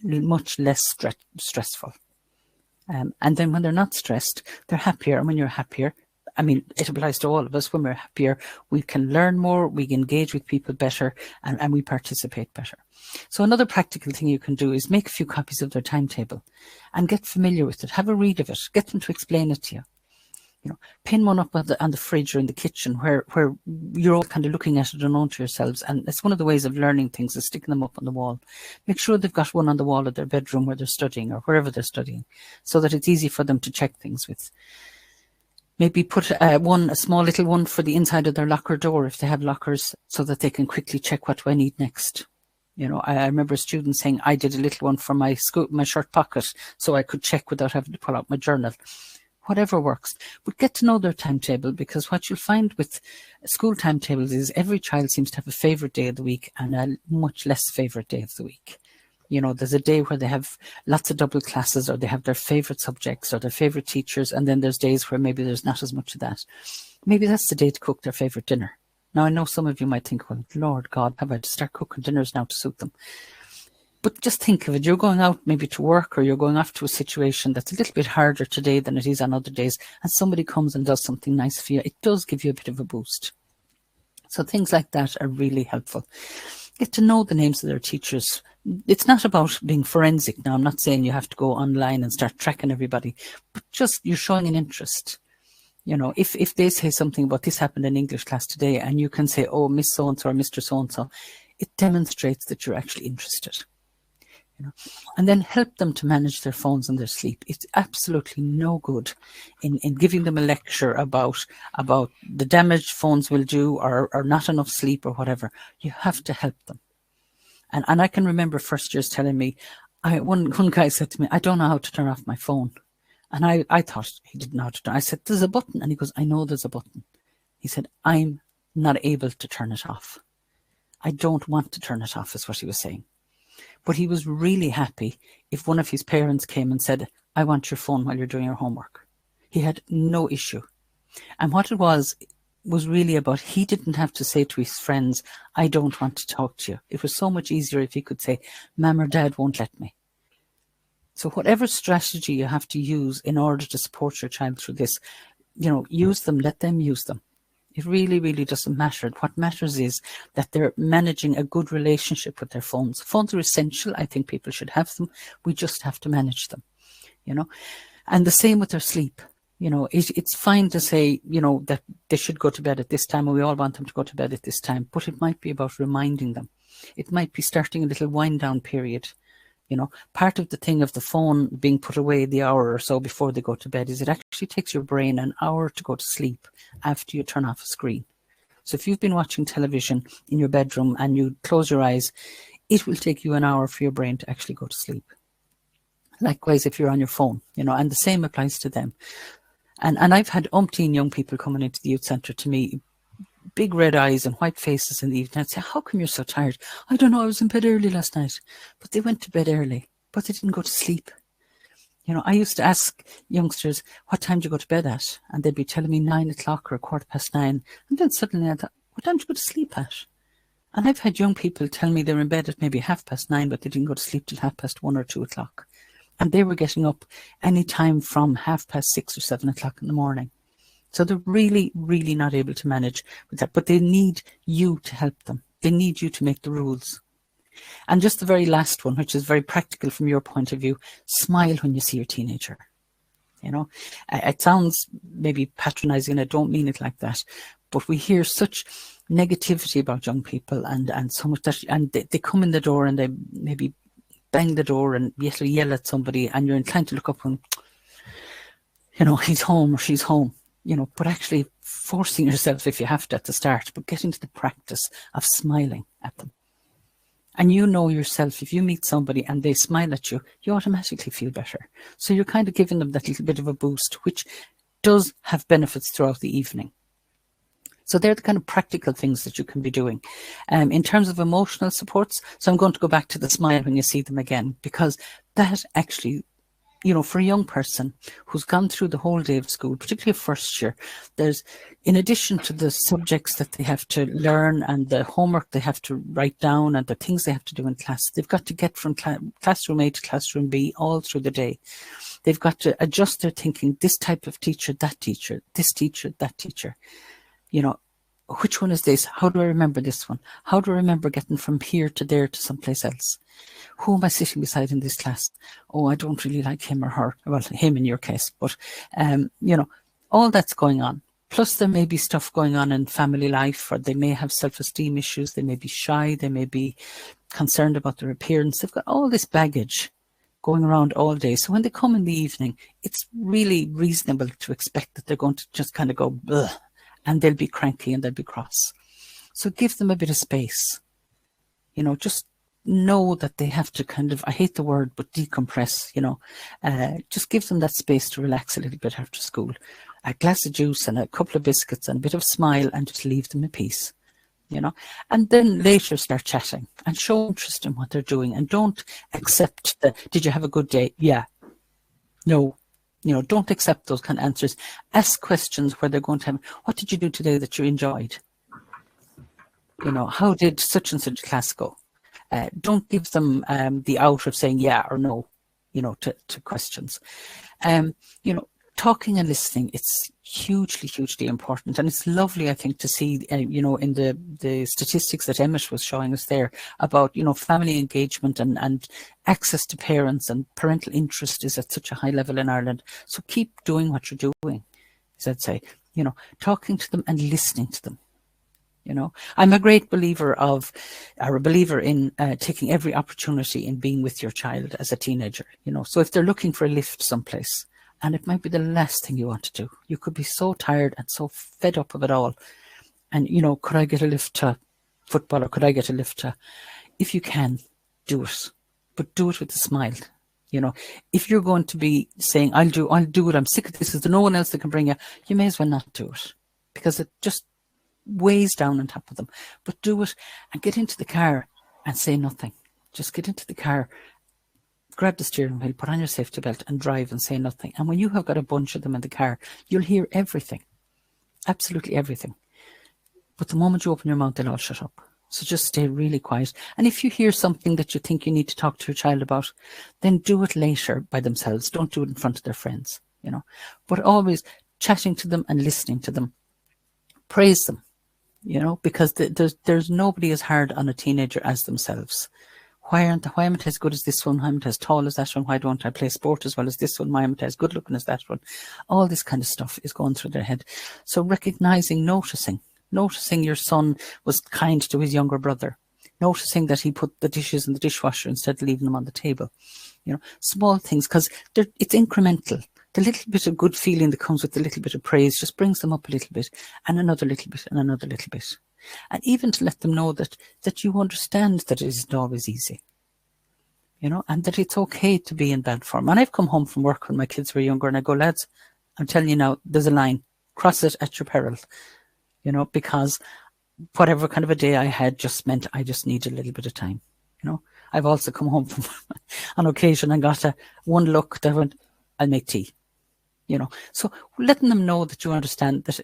much less stressful. And then when they're not stressed, they're happier. And when you're happier, I mean, it applies to all of us. When we're happier, we can learn more, we engage with people better, and we participate better. So another practical thing you can do is make a few copies of their timetable and get familiar with it. Have a read of it. Get them to explain it to you. You know, pin one up on the fridge or in the kitchen where you're all kind of looking at it unknown to yourselves. And it's one of the ways of learning things, is sticking them up on the wall. Make sure they've got one on the wall of their bedroom where they're studying or wherever they're studying, so that it's easy for them to check things with. Maybe put a small little one for the inside of their locker door if they have lockers, so that they can quickly check what do I need next. You know, I remember a student saying, I did a little one for my shirt pocket so I could check without having to pull out my journal. Whatever works. But get to know their timetable, because what you'll find with school timetables is every child seems to have a favourite day of the week and a much less favourite day of the week. You know, there's a day where they have lots of double classes, or they have their favourite subjects or their favourite teachers, and then there's days where maybe there's not as much of that. Maybe that's the day to cook their favourite dinner. Now, I know some of you might think, well, Lord God, have I to start cooking dinners now to suit them? But just think of it. You're going out maybe to work, or you're going off to a situation that's a little bit harder today than it is on other days, and somebody comes and does something nice for you. It does give you a bit of a boost. So things like that are really helpful. Get to know the names of their teachers. It's not about being forensic now. I'm not saying you have to go online and start tracking everybody, but just you're showing an interest. You know, if they say something about this happened in English class today, and you can say, oh, Miss So-and-so or Mr. So-and-so, it demonstrates that you're actually interested. You know, and then help them to manage their phones and their sleep. It's absolutely no good in giving them a lecture about the damage phones will do, or not enough sleep or whatever. You have to help them. And I can remember first years telling me, one guy said to me, I don't know how to turn off my phone. And I thought he didn't know how to turn. I said, there's a button. And he goes, I know there's a button. He said, I'm not able to turn it off. I don't want to turn it off, is what he was saying. But he was really happy if one of his parents came and said, I want your phone while you're doing your homework. He had no issue. And what it was really about, he didn't have to say to his friends, I don't want to talk to you. It was so much easier if he could say, Mum or Dad won't let me. So whatever strategy you have to use in order to support your child through this, you know, use them, let them use them. It really, really doesn't matter. What matters is that they're managing a good relationship with their phones. Phones are essential. I think people should have them. We just have to manage them, you know. And the same with their sleep. You know, it's fine to say, you know, that they should go to bed at this time, and we all want them to go to bed at this time, but it might be about reminding them. It might be starting a little wind down period. You know, part of the thing of the phone being put away the hour or so before they go to bed is it actually takes your brain an hour to go to sleep after you turn off a screen. So if you've been watching television in your bedroom and you close your eyes, it will take you an hour for your brain to actually go to sleep. Likewise, if you're on your phone, you know, and the same applies to them. And I've had umpteen young people coming into the youth centre to me, big red eyes and white faces in the evening. I'd say, how come you're so tired? I don't know, I was in bed early last night. But they went to bed early, but they didn't go to sleep. You know, I used to ask youngsters, what time do you go to bed at? And they'd be telling me 9 o'clock or 9:15. And then suddenly I thought, what time do you go to sleep at? And I've had young people tell me they're in bed at maybe 9:30, but they didn't go to sleep till 1:30 or 2 o'clock. And they were getting up any time from 6:30 or 7 o'clock in the morning. So they're really, really not able to manage with that. But they need you to help them. They need you to make the rules. And just the very last one, which is very practical from your point of view, smile when you see your teenager. You know, it sounds maybe patronizing, I don't mean it like that. But we hear such negativity about young people and so much that, and they come in the door and they maybe bang the door and yell at somebody, and you're inclined to look up and, you know, he's home or she's home, you know, but actually forcing yourself if you have to at the start, but getting to the practice of smiling at them. And you know yourself, if you meet somebody and they smile at you, you automatically feel better. So you're kind of giving them that little bit of a boost, which does have benefits throughout the evening. So they're the kind of practical things that you can be doing. In terms of emotional supports, so I'm going to go back to the smile when you see them again, because that actually, you know, for a young person who's gone through the whole day of school, particularly first year, there's, in addition to the subjects that they have to learn and the homework they have to write down and the things they have to do in class, they've got to get from classroom A to classroom B all through the day. They've got to adjust their thinking, this type of teacher, that teacher, this teacher, that teacher. You know, which one is this? How do I remember this one? How do I remember getting from here to there to someplace else? Who am I sitting beside in this class? Oh, I don't really like him or her. Well, him in your case, but, you know, all that's going on. Plus there may be stuff going on in family life, or they may have self-esteem issues. They may be shy. They may be concerned about their appearance. They've got all this baggage going around all day. So when they come in the evening, it's really reasonable to expect that they're going to just kind of go, bleh, and they'll be cranky and they'll be cross. So give them a bit of space. You know, just know that they have to kind of, I hate the word, but decompress, you know. Just give them that space to relax a little bit after school. A glass of juice and a couple of biscuits and a bit of smile, and just leave them in peace, you know. And then later start chatting and show interest in what they're doing, and don't accept the, did you have a good day? Yeah. No. You know, don't accept those kind of answers. Ask questions where they're going to have, what did you do today that you enjoyed? You know, how did such and such class go? Don't give them the out of saying yeah or no, you know, to questions. You know, talking and listening, it's hugely important. And it's lovely, I think, to see, you know, in the statistics that Emmet was showing us there about, you know, family engagement and access to parents, and parental interest is at such a high level in Ireland. So keep doing what you're doing, as I'd say, you know, talking to them and listening to them. You know, I'm a great believer in taking every opportunity in being with your child as a teenager, you know. So if they're looking for a lift someplace, and it might be the last thing you want to do, you could be so tired and so fed up of it all. And, you know, could I get a lift to football, or could I get a lift to, if you can, do it, but do it with a smile. You know, if you're going to be saying, I'll do it, I'm sick of this, is there no one else that can bring you, you may as well not do it, because it just weighs down on top of them. But do it and get into the car and say nothing. Just get into the car, grab the steering wheel, put on your safety belt and drive and say nothing. And when you have got a bunch of them in the car, you'll hear everything, absolutely everything. But the moment you open your mouth, they'll all shut up. So just stay really quiet. And if you hear something that you think you need to talk to your child about, then do it later by themselves. Don't do it in front of their friends, you know. But always chatting to them and listening to them. Praise them. You know, because there's nobody as hard on a teenager as themselves. Why am I as good as this one? Why am I as tall as that one? Why don't I play sport as well as this one? Why am I as good looking as that one? All this kind of stuff is going through their head. So recognizing, noticing your son was kind to his younger brother, noticing that he put the dishes in the dishwasher instead of leaving them on the table. You know, small things, because it's incremental. The little bit of good feeling that comes with the little bit of praise just brings them up a little bit, and another little bit, and another little bit. And even to let them know that you understand that it isn't always easy, you know, and that it's okay to be in bad form. And I've come home from work when my kids were younger, and I go, lads, I'm telling you now, there's a line, cross it at your peril, you know, because whatever kind of a day I had just meant I just needed a little bit of time, you know. I've also come home from on occasion and got one look that went, I'll make tea. You know, so letting them know that you understand that,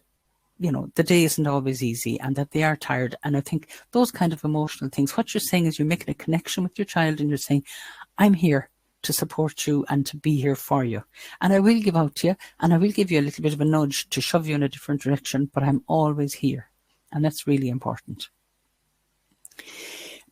you know, the day isn't always easy and that they are tired. And I think those kind of emotional things, what you're saying is you're making a connection with your child, and you're saying, I'm here to support you and to be here for you. And I will give out to you, and I will give you a little bit of a nudge to shove you in a different direction, but I'm always here. And that's really important.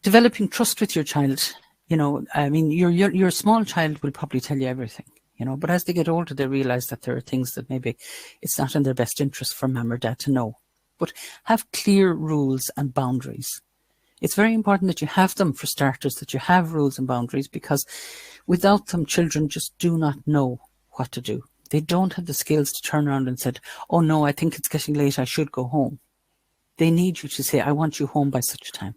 Developing trust with your child. You know, I mean, your small child will probably tell you everything. You know, but as they get older, they realize that there are things that maybe it's not in their best interest for mum or dad to know. But have clear rules and boundaries. It's very important that you have them, for starters, that you have rules and boundaries, because without them, children just do not know what to do. They don't have the skills to turn around and say, oh no, I think it's getting late, I should go home. They need you to say, I want you home by such a time.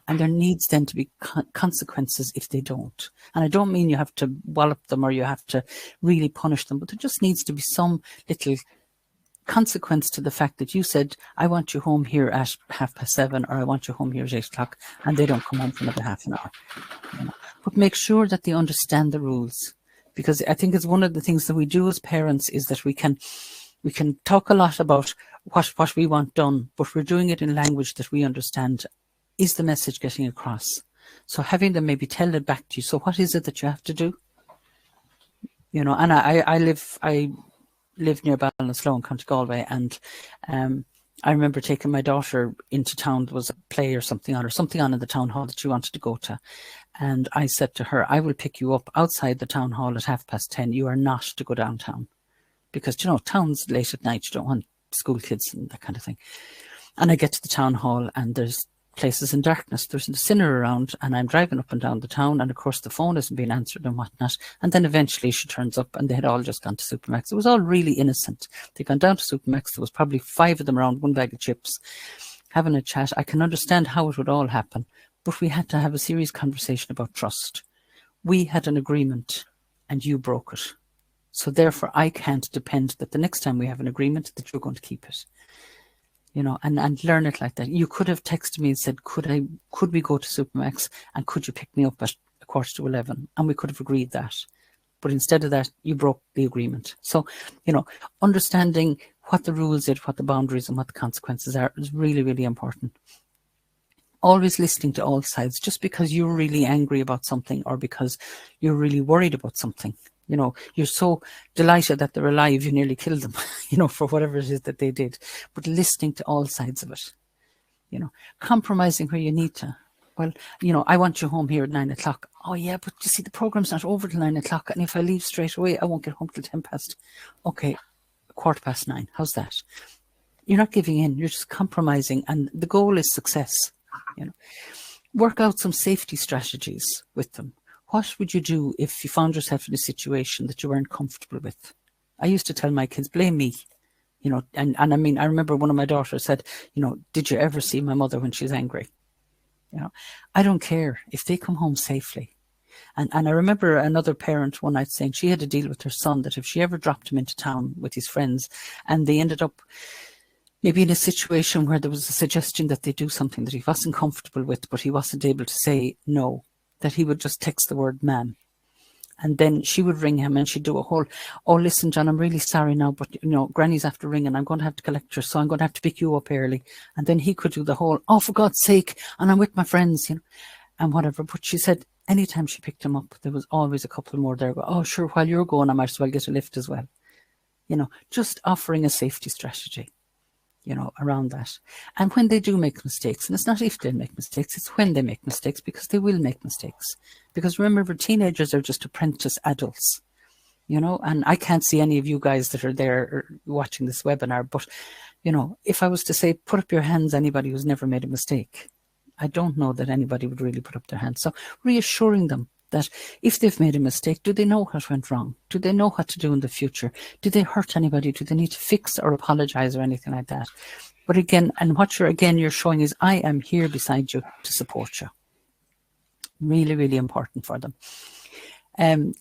And there needs then to be consequences if they don't. And I don't mean you have to wallop them or you have to really punish them, but there just needs to be some little consequence to the fact that you said, I want you home here at 7:30, or I want you home here at 8 o'clock, and they don't come home for another half an hour. You know? But make sure that they understand the rules, because I think it's one of the things that we do as parents is that we can talk a lot about what we want done, but we're doing it in language that we understand. Is the message getting across? So having them maybe tell it back to you. So what is it that you have to do? You know, and I live near Ballinasloe in County Galway, and I remember taking my daughter into town. There was a play or something on in the town hall that she wanted to go to. And I said to her, I will pick you up outside the town hall at 10:30. You are not to go downtown, because, you know, town's late at night. You don't want school kids and that kind of thing. And I get to the town hall, and there's places in darkness. There's a sinner around, and I'm driving up and down the town, and of course the phone isn't being answered and whatnot. And then eventually she turns up, and they had all just gone to Supermax. It was all really innocent. They'd gone down to Supermax. There was probably 5 of them around, one bag of chips, having a chat. I can understand how it would all happen, but we had to have a serious conversation about trust. We had an agreement, and you broke it. So therefore I can't depend that the next time we have an agreement that you're going to keep it. You know, and learn it like that. You could have texted me and said, could we go to Supermax, and could you pick me up at 11:15? And we could have agreed that. But instead of that, you broke the agreement. So, you know, understanding what the rules are, what the boundaries and what the consequences are is really, really important. always listening to all sides. Just because you're really angry about something or because you're really worried about something, you know, you're so delighted that they're alive, you nearly killed them, you know, for whatever it is that they did. But listening to all sides of it, you know, compromising where you need to. Well, you know, I want you home here at 9 o'clock. Oh, yeah, but you see, the program's not over till 9 o'clock. And if I leave straight away, I won't get home till 10 past. Okay, 9:15. How's that? You're not giving in. You're just compromising. And the goal is success. You know, work out some safety strategies with them. What would you do if you found yourself in a situation that you weren't comfortable with? I used to tell my kids, blame me. You know, and I mean, I remember one of my daughters said, you know, did you ever see my mother when she's angry? You know, I don't care if they come home safely. And I remember another parent one night saying she had to deal with her son, that if she ever dropped him into town with his friends and they ended up maybe in a situation where there was a suggestion that they do something that he wasn't comfortable with, but he wasn't able to say no, that he would just text the word ma'am. And then she would ring him and she'd do a whole, oh, listen, John, I'm really sorry now, but, you know, Granny's after ringing. I'm going to have to collect her, so I'm going to have to pick you up early. And then he could do the whole, oh, for God's sake, and I'm with my friends, you know, and whatever. But she said anytime she picked him up, there was always a couple more there. Go, oh, sure, while you're going, I might as well get a lift as well. You know, just offering a safety strategy, you know, around that. And when they do make mistakes, and it's not if they make mistakes, it's when they make mistakes, because they will make mistakes. Because remember, teenagers are just apprentice adults, you know, and I can't see any of you guys that are there watching this webinar, but, you know, if I was to say, put up your hands, anybody who's never made a mistake, I don't know that anybody would really put up their hands. So reassuring them that if they've made a mistake, do they know what went wrong? Do they know what to do in the future? Do they hurt anybody? Do they need to fix or apologize or anything like that? But again, and what you're showing is, I am here beside you to support you. Really, really important for them.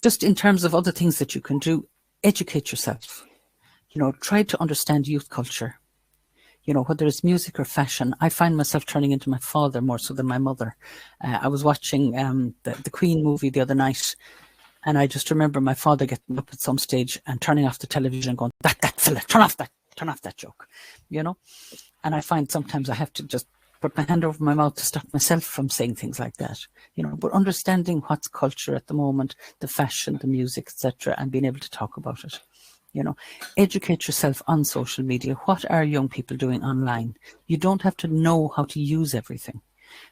Just in terms of other things that you can do, educate yourself. You know, try to understand youth culture. You know, whether it's music or fashion. I find myself turning into my father more so than my mother. I was watching the Queen movie the other night, and I just remember my father getting up at some stage and turning off the television and going, that fella, turn off that joke, you know. And I find sometimes I have to just put my hand over my mouth to stop myself from saying things like that, you know. But understanding what's culture at the moment, the fashion, the music, etc., and being able to talk about it. You know, educate yourself on social media. What are young people doing online? You don't have to know how to use everything,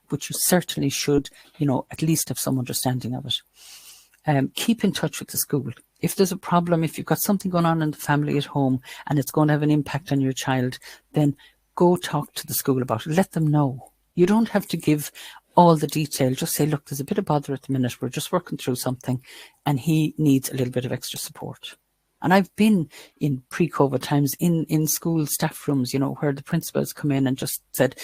but you certainly should, you know, at least have some understanding of it. Keep in touch with the school. If there's a problem, if you've got something going on in the family at home and it's going to have an impact on your child, then go talk to the school about it. Let them know. You don't have to give all the detail. Just say, look, there's a bit of bother at the minute. We're just working through something and he needs a little bit of extra support. And I've been in pre-COVID times in school staff rooms, you know, where the principals come in and just said,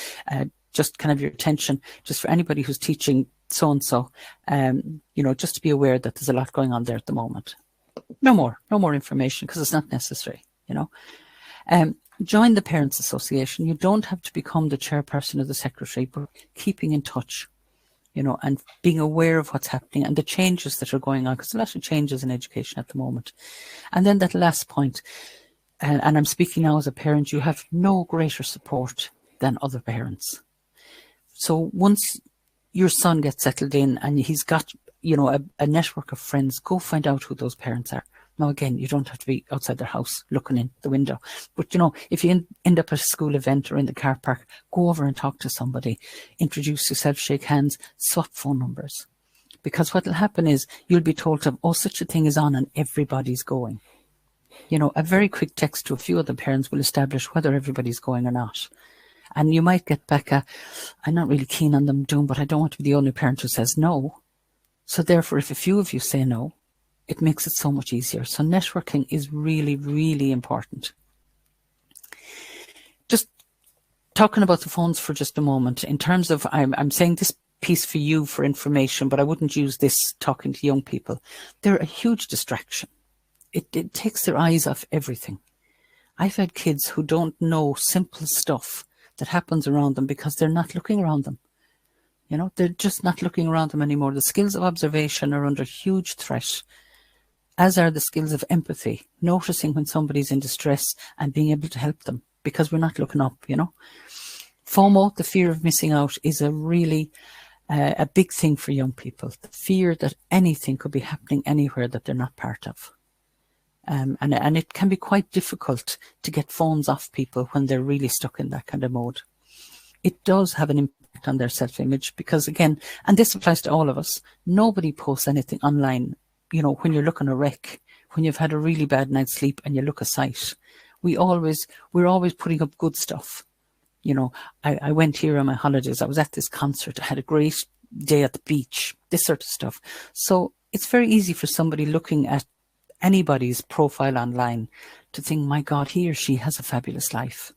just kind of your attention, just for anybody who's teaching so-and-so, you know, just to be aware that there's a lot going on there at the moment. No more information, because it's not necessary, you know. Join the Parents Association. You don't have to become the chairperson or the secretary, but keeping in touch, you know, and being aware of what's happening and the changes that are going on, because there's a lot of changes in education at the moment. And then that last point, and I'm speaking now as a parent, you have no greater support than other parents. So once your son gets settled in and he's got, you know, a network of friends, go find out who those parents are. Now, again, you don't have to be outside their house looking in the window. But, you know, if you end up at a school event or in the car park, go over and talk to somebody, introduce yourself, shake hands, swap phone numbers. Because what will happen is you'll be told of, oh, such a thing is on and everybody's going. You know, a very quick text to a few other parents will establish whether everybody's going or not. And you might get back I'm not really keen on them doing, but I don't want to be the only parent who says no. So therefore, if a few of you say no, it makes it so much easier. So networking is really, really important. Just talking about the phones for just a moment, in terms of, I'm saying this piece for you for information, but I wouldn't use this talking to young people. They're a huge distraction. It takes their eyes off everything. I've had kids who don't know simple stuff that happens around them because they're not looking around them. You know, they're just not looking around them anymore. The skills of observation are under huge threat, as are the skills of empathy, noticing when somebody's in distress and being able to help them, because we're not looking up, you know. FOMO, the fear of missing out, is a really a big thing for young people. The fear that anything could be happening anywhere that they're not part of. And it can be quite difficult to get phones off people when they're really stuck in that kind of mode. It does have an impact on their self-image because, again, and this applies to all of us, nobody posts anything online, when you're looking a wreck, when you've had a really bad night's sleep and you look a sight. We're always putting up good stuff. I went here on my holidays. I was at this concert. I had a great day at the beach, this sort of stuff. So it's very easy for somebody looking at anybody's profile online to think, my God, he or she has a fabulous life.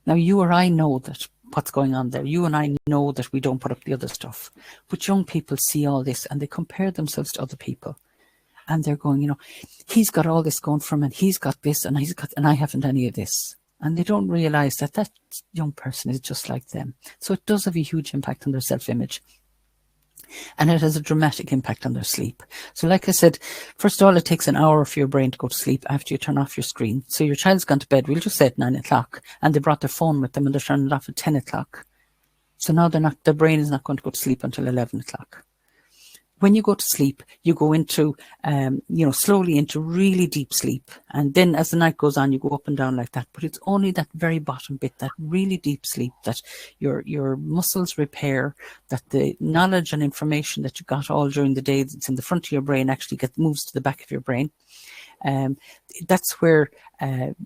Now, you or I know that what's going on there. You and I know that we don't put up the other stuff. But young people see all this and they compare themselves to other people. And they're going, he's got all this going for him and he's got this and I haven't any of this. And they don't realize that that young person is just like them. So it does have a huge impact on their self-image. And it has a dramatic impact on their sleep. So like I said, first of all, it takes an hour for your brain to go to sleep after you turn off your screen. So your child's gone to bed, we'll just say at 9 o'clock, and they brought their phone with them and they're turning it off at 10 o'clock. So now their brain is not going to go to sleep until 11 o'clock. When you go to sleep, you go into, slowly into really deep sleep. And then as the night goes on, you go up and down like that. But it's only that very bottom bit, that really deep sleep, that your muscles repair, that the knowledge and information that you got all during the day that's in the front of your brain actually moves to the back of your brain. That's where,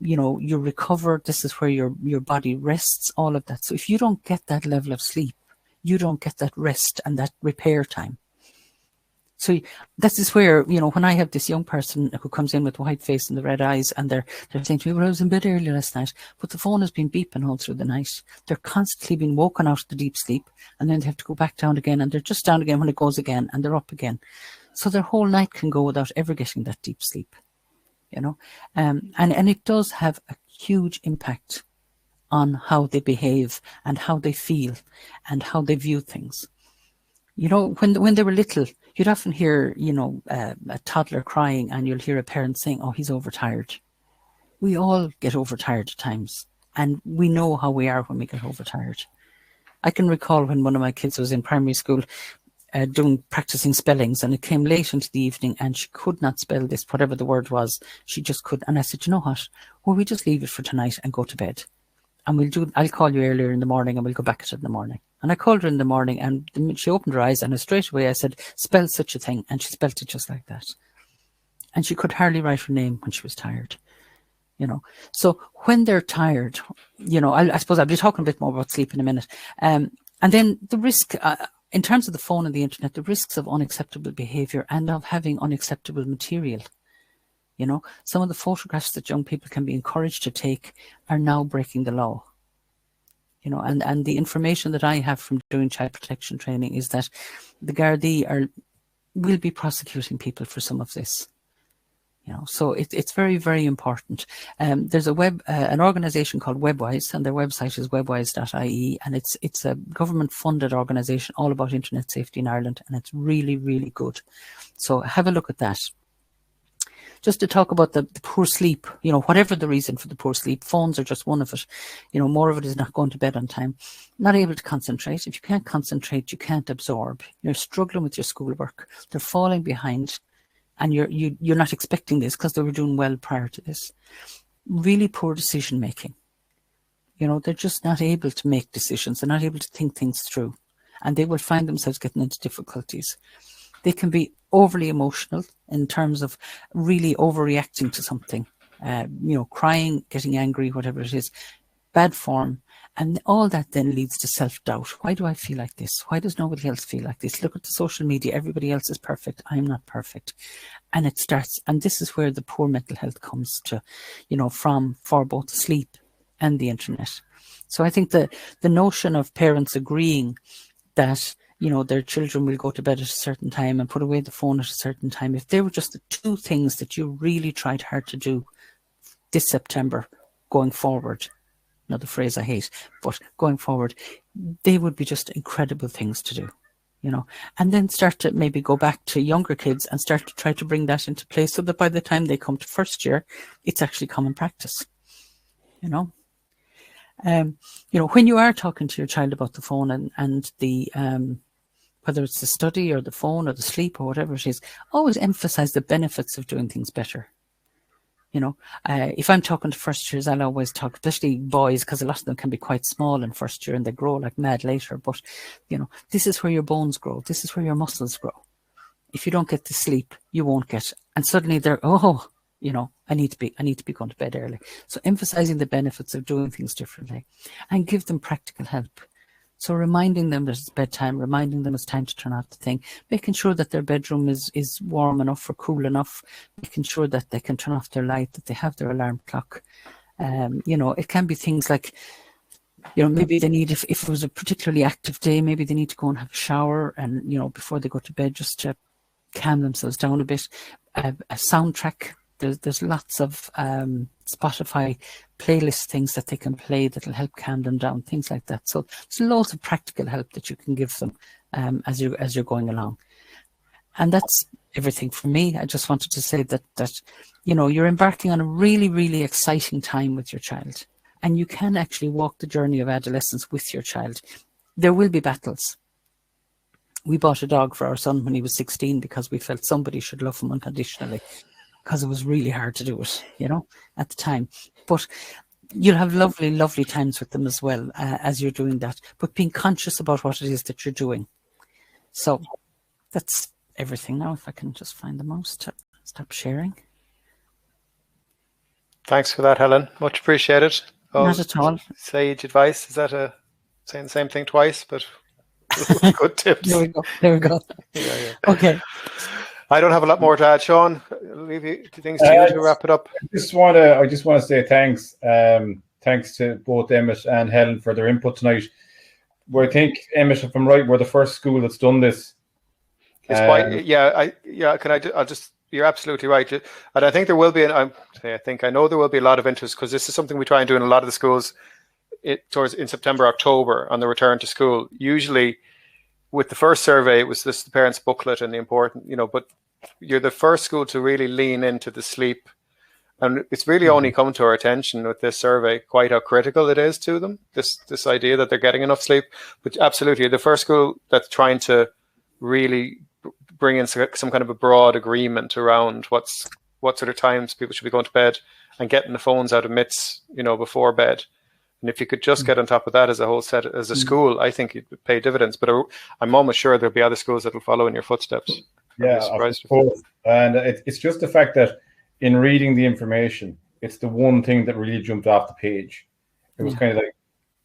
you recover. This is where your body rests, all of that. So if you don't get that level of sleep, you don't get that rest and that repair time. So this is where, when I have this young person who comes in with the white face and the red eyes and they're saying to me, well, I was in bed early last night, but the phone has been beeping all through the night. They're constantly being woken out of the deep sleep and then they have to go back down again and they're just down again when it goes again and they're up again. So their whole night can go without ever getting that deep sleep, and it does have a huge impact on how they behave and how they feel and how they view things. When they were little, you'd often hear, a toddler crying and you'll hear a parent saying, oh, he's overtired. We all get overtired at times and we know how we are when we get overtired. I can recall when one of my kids was in primary school practicing spellings and it came late into the evening and she could not spell this, whatever the word was. She just could. And I said, you know what? Well, we just leave it for tonight and go to bed. And I'll call you earlier in the morning and we'll go back at it in the morning. And I called her in the morning and she opened her eyes and straight away I said, spell such a thing. And she spelt it just like that. And she could hardly write her name when she was tired, So when they're tired, I suppose I'll be talking a bit more about sleep in a minute. And then the risk, in terms of the phone and the internet, the risks of unacceptable behavior and of having unacceptable material. Some of the photographs that young people can be encouraged to take are now breaking the law. And the information that I have from doing child protection training is that the Gardaí will be prosecuting people for some of this. So it's very, very important. There's an organisation called Webwise, and their website is webwise.ie, and it's a government-funded organisation all about internet safety in Ireland, and it's really, really good. So have a look at that. Just to talk about the poor sleep, whatever the reason for the poor sleep, phones are just one of it. More of it is not going to bed on time, not able to concentrate. If you can't concentrate, you can't absorb. You're struggling with your schoolwork. They're falling behind, and you're not expecting this because they were doing well prior to this. Really poor decision making. They're just not able to make decisions. They're not able to think things through, and they will find themselves getting into difficulties. They can be overly emotional in terms of really overreacting to something, crying, getting angry, whatever it is, bad form. And all that then leads to self-doubt. Why do I feel like this? Why does nobody else feel like this? Look at the social media. Everybody else is perfect. I'm not perfect. And it starts, and this is where the poor mental health comes to, for both sleep and the internet. So I think the notion of parents agreeing that their children will go to bed at a certain time and put away the phone at a certain time. If they were just the two things that you really tried hard to do this September going forward, another phrase I hate, but going forward, they would be just incredible things to do, and then start to maybe go back to younger kids and start to try to bring that into place so that by the time they come to first year, it's actually common practice, When you are talking to your child about the phone and the whether it's the study or the phone or the sleep or whatever it is, always emphasize the benefits of doing things better. If I'm talking to first years, I'll always talk, especially boys, because a lot of them can be quite small in first year and they grow like mad later. But, this is where your bones grow. This is where your muscles grow. If you don't get the sleep, you won't get, and suddenly they're, I need to be going to bed early. So emphasizing the benefits of doing things differently and give them practical help. So reminding them that it's bedtime, reminding them it's time to turn off the thing, making sure that their bedroom is warm enough or cool enough, making sure that they can turn off their light, that they have their alarm clock. It can be things like, maybe they need, if it was a particularly active day, maybe they need to go and have a shower and, before they go to bed, just to calm themselves down a bit. A soundtrack. There's lots of Spotify playlist things that they can play that'll help calm them down, things like that. So there's loads of practical help that you can give them as you're going along. And that's everything from me. I just wanted to say that you're embarking on a really, really exciting time with your child, and you can actually walk the journey of adolescence with your child. There will be battles. We bought a dog for our son when he was 16 because we felt somebody should love him unconditionally, because it was really hard to do it, at the time. But you'll have lovely, lovely times with them as well as you're doing that, but being conscious about what it is that you're doing. So that's everything now. If I can just find the mouse to stop sharing. Thanks for that, Helen. Much appreciated. Not at all. Sage advice. Is that saying the same thing twice? But good tips. There we go. Yeah. Okay. I don't have a lot more to add, Shaun. I'll leave you things to you to wrap it up. I just want to say thanks. Thanks to both Emmet and Helen for their input tonight. I think, Emmet, if I'm right, we're the first school that's done this. It's quite, you're absolutely right. And I think there will be, I know there will be a lot of interest, because this is something we try and do in a lot of the schools in September, October on the return to school. Usually with the first survey, it was the parents' booklet and the important, but you're the first school to really lean into the sleep. And it's really only come to our attention with this survey quite how critical it is to them, this idea that they're getting enough sleep. But absolutely, the first school that's trying to really bring in some kind of a broad agreement around what sort of times people should be going to bed and getting the phones out of mitts, before bed. And if you could just get on top of that as a whole set, as a school, I think it would pay dividends. But I'm almost sure there'll be other schools that will follow in your footsteps. Yeah, I suppose. And it's just the fact that in reading the information, it's the one thing that really jumped off the page. It was kind of like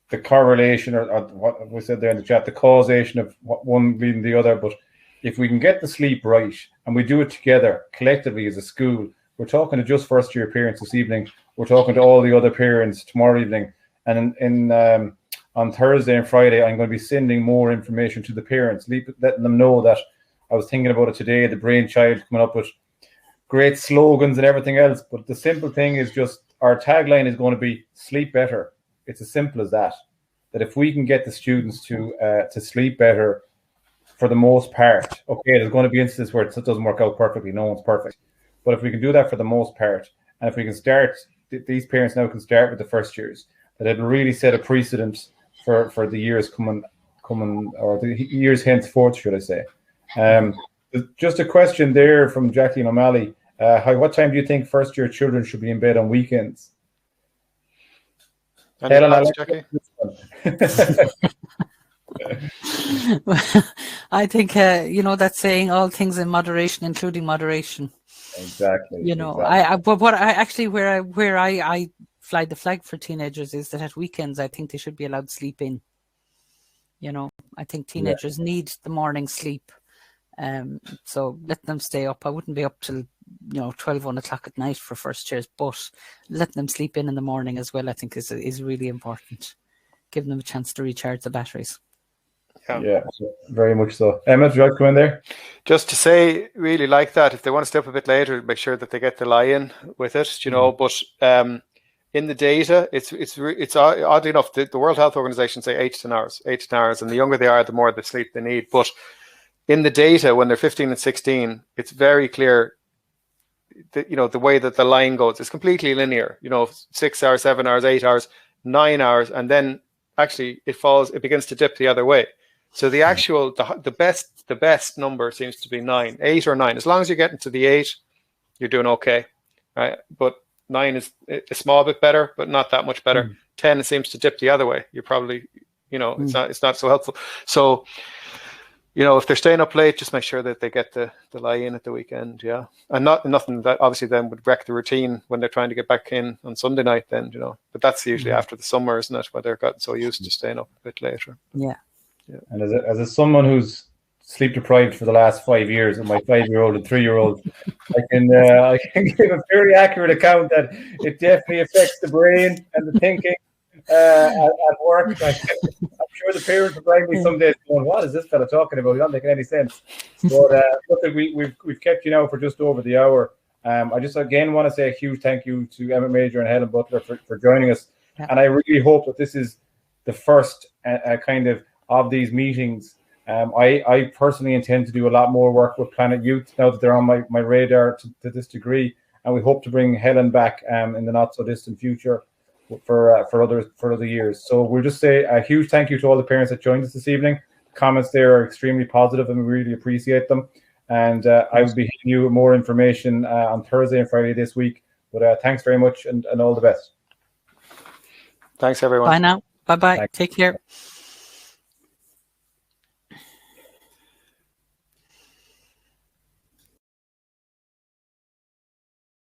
the correlation, or what we said there in the chat, the causation of one leading the other. But if we can get the sleep right and we do it together collectively as a school, we're talking to just first year parents this evening. We're talking to all the other parents tomorrow evening. And on Thursday and Friday, I'm going to be sending more information to the parents, letting them know that I was thinking about it today, the brainchild coming up with great slogans and everything else. But the simple thing is just our tagline is going to be sleep better. It's as simple as that. That if we can get the students to sleep better for the most part, okay, there's going to be instances where it doesn't work out perfectly. No one's perfect. But if we can do that for the most part, and if we can start, these parents now can start with the first years, that it'll really set a precedent for the years coming, or the years henceforth, should I say. Just a question there from Jacqueline O'Malley. What time do you think first year children should be in bed on weekends? Helen, Jackie? Well, I think, that saying, all things in moderation, including moderation. Exactly. Exactly. Where I fly the flag for teenagers is that at weekends, I think they should be allowed to sleep in. I think teenagers need the morning sleep. So let them stay up. I wouldn't be up till 12, 1 o'clock at night for first years, but let them sleep in the morning as well, I think is really important. Giving them a chance to recharge the batteries. Yeah, very much so. Emmet, would you like to come in there? Just to say, really like that. If they want to stay up a bit later, make sure that they get the lie-in with it, But in the data, it's oddly enough, the World Health Organization say 8 to 10 hours, and the younger they are, the more the sleep they need. But in the data, when they're 15 and 16, it's very clear that, the way that the line goes is completely linear. 6 hours, 7 hours, 8 hours, 9 hours, and then actually it begins to dip the other way. So the actual, the best number seems to be 9, 8 or 9. As long as you're getting to the 8, you're doing okay, right? But 9 is a small bit better, but not that much better. 10, it seems to dip the other way. You're probably, it's not so helpful. So, if they're staying up late, just make sure that they get the lie in at the weekend, yeah. And nothing that obviously then would wreck the routine when they're trying to get back in on Sunday night then, But that's usually after the summer, isn't it, where they're gotten so used to staying up a bit later. Yeah. And as someone who's sleep deprived for the last 5 years, and my 5-year-old and 3-year-old, I can give a very accurate account that it definitely affects the brain and the thinking at work. I'm sure the parents will bring me some days going, "What is this fella talking about? It doesn't make any sense." But look, we've kept you now for just over the hour. I just again want to say a huge thank you to Emmet Major and Helen Butler for joining us, and I really hope that this is the first kind of these meetings. I personally intend to do a lot more work with Planet Youth now that they're on my radar to this degree, and we hope to bring Helen back in the not so distant future for other years. So we'll just say a huge thank you to all the parents that joined us this evening. The comments there are extremely positive, and we really appreciate them. And I will be giving you more information on Thursday and Friday this week. But thanks very much, and all the best. Thanks, everyone. Bye now. Bye-bye. Thanks. Take care.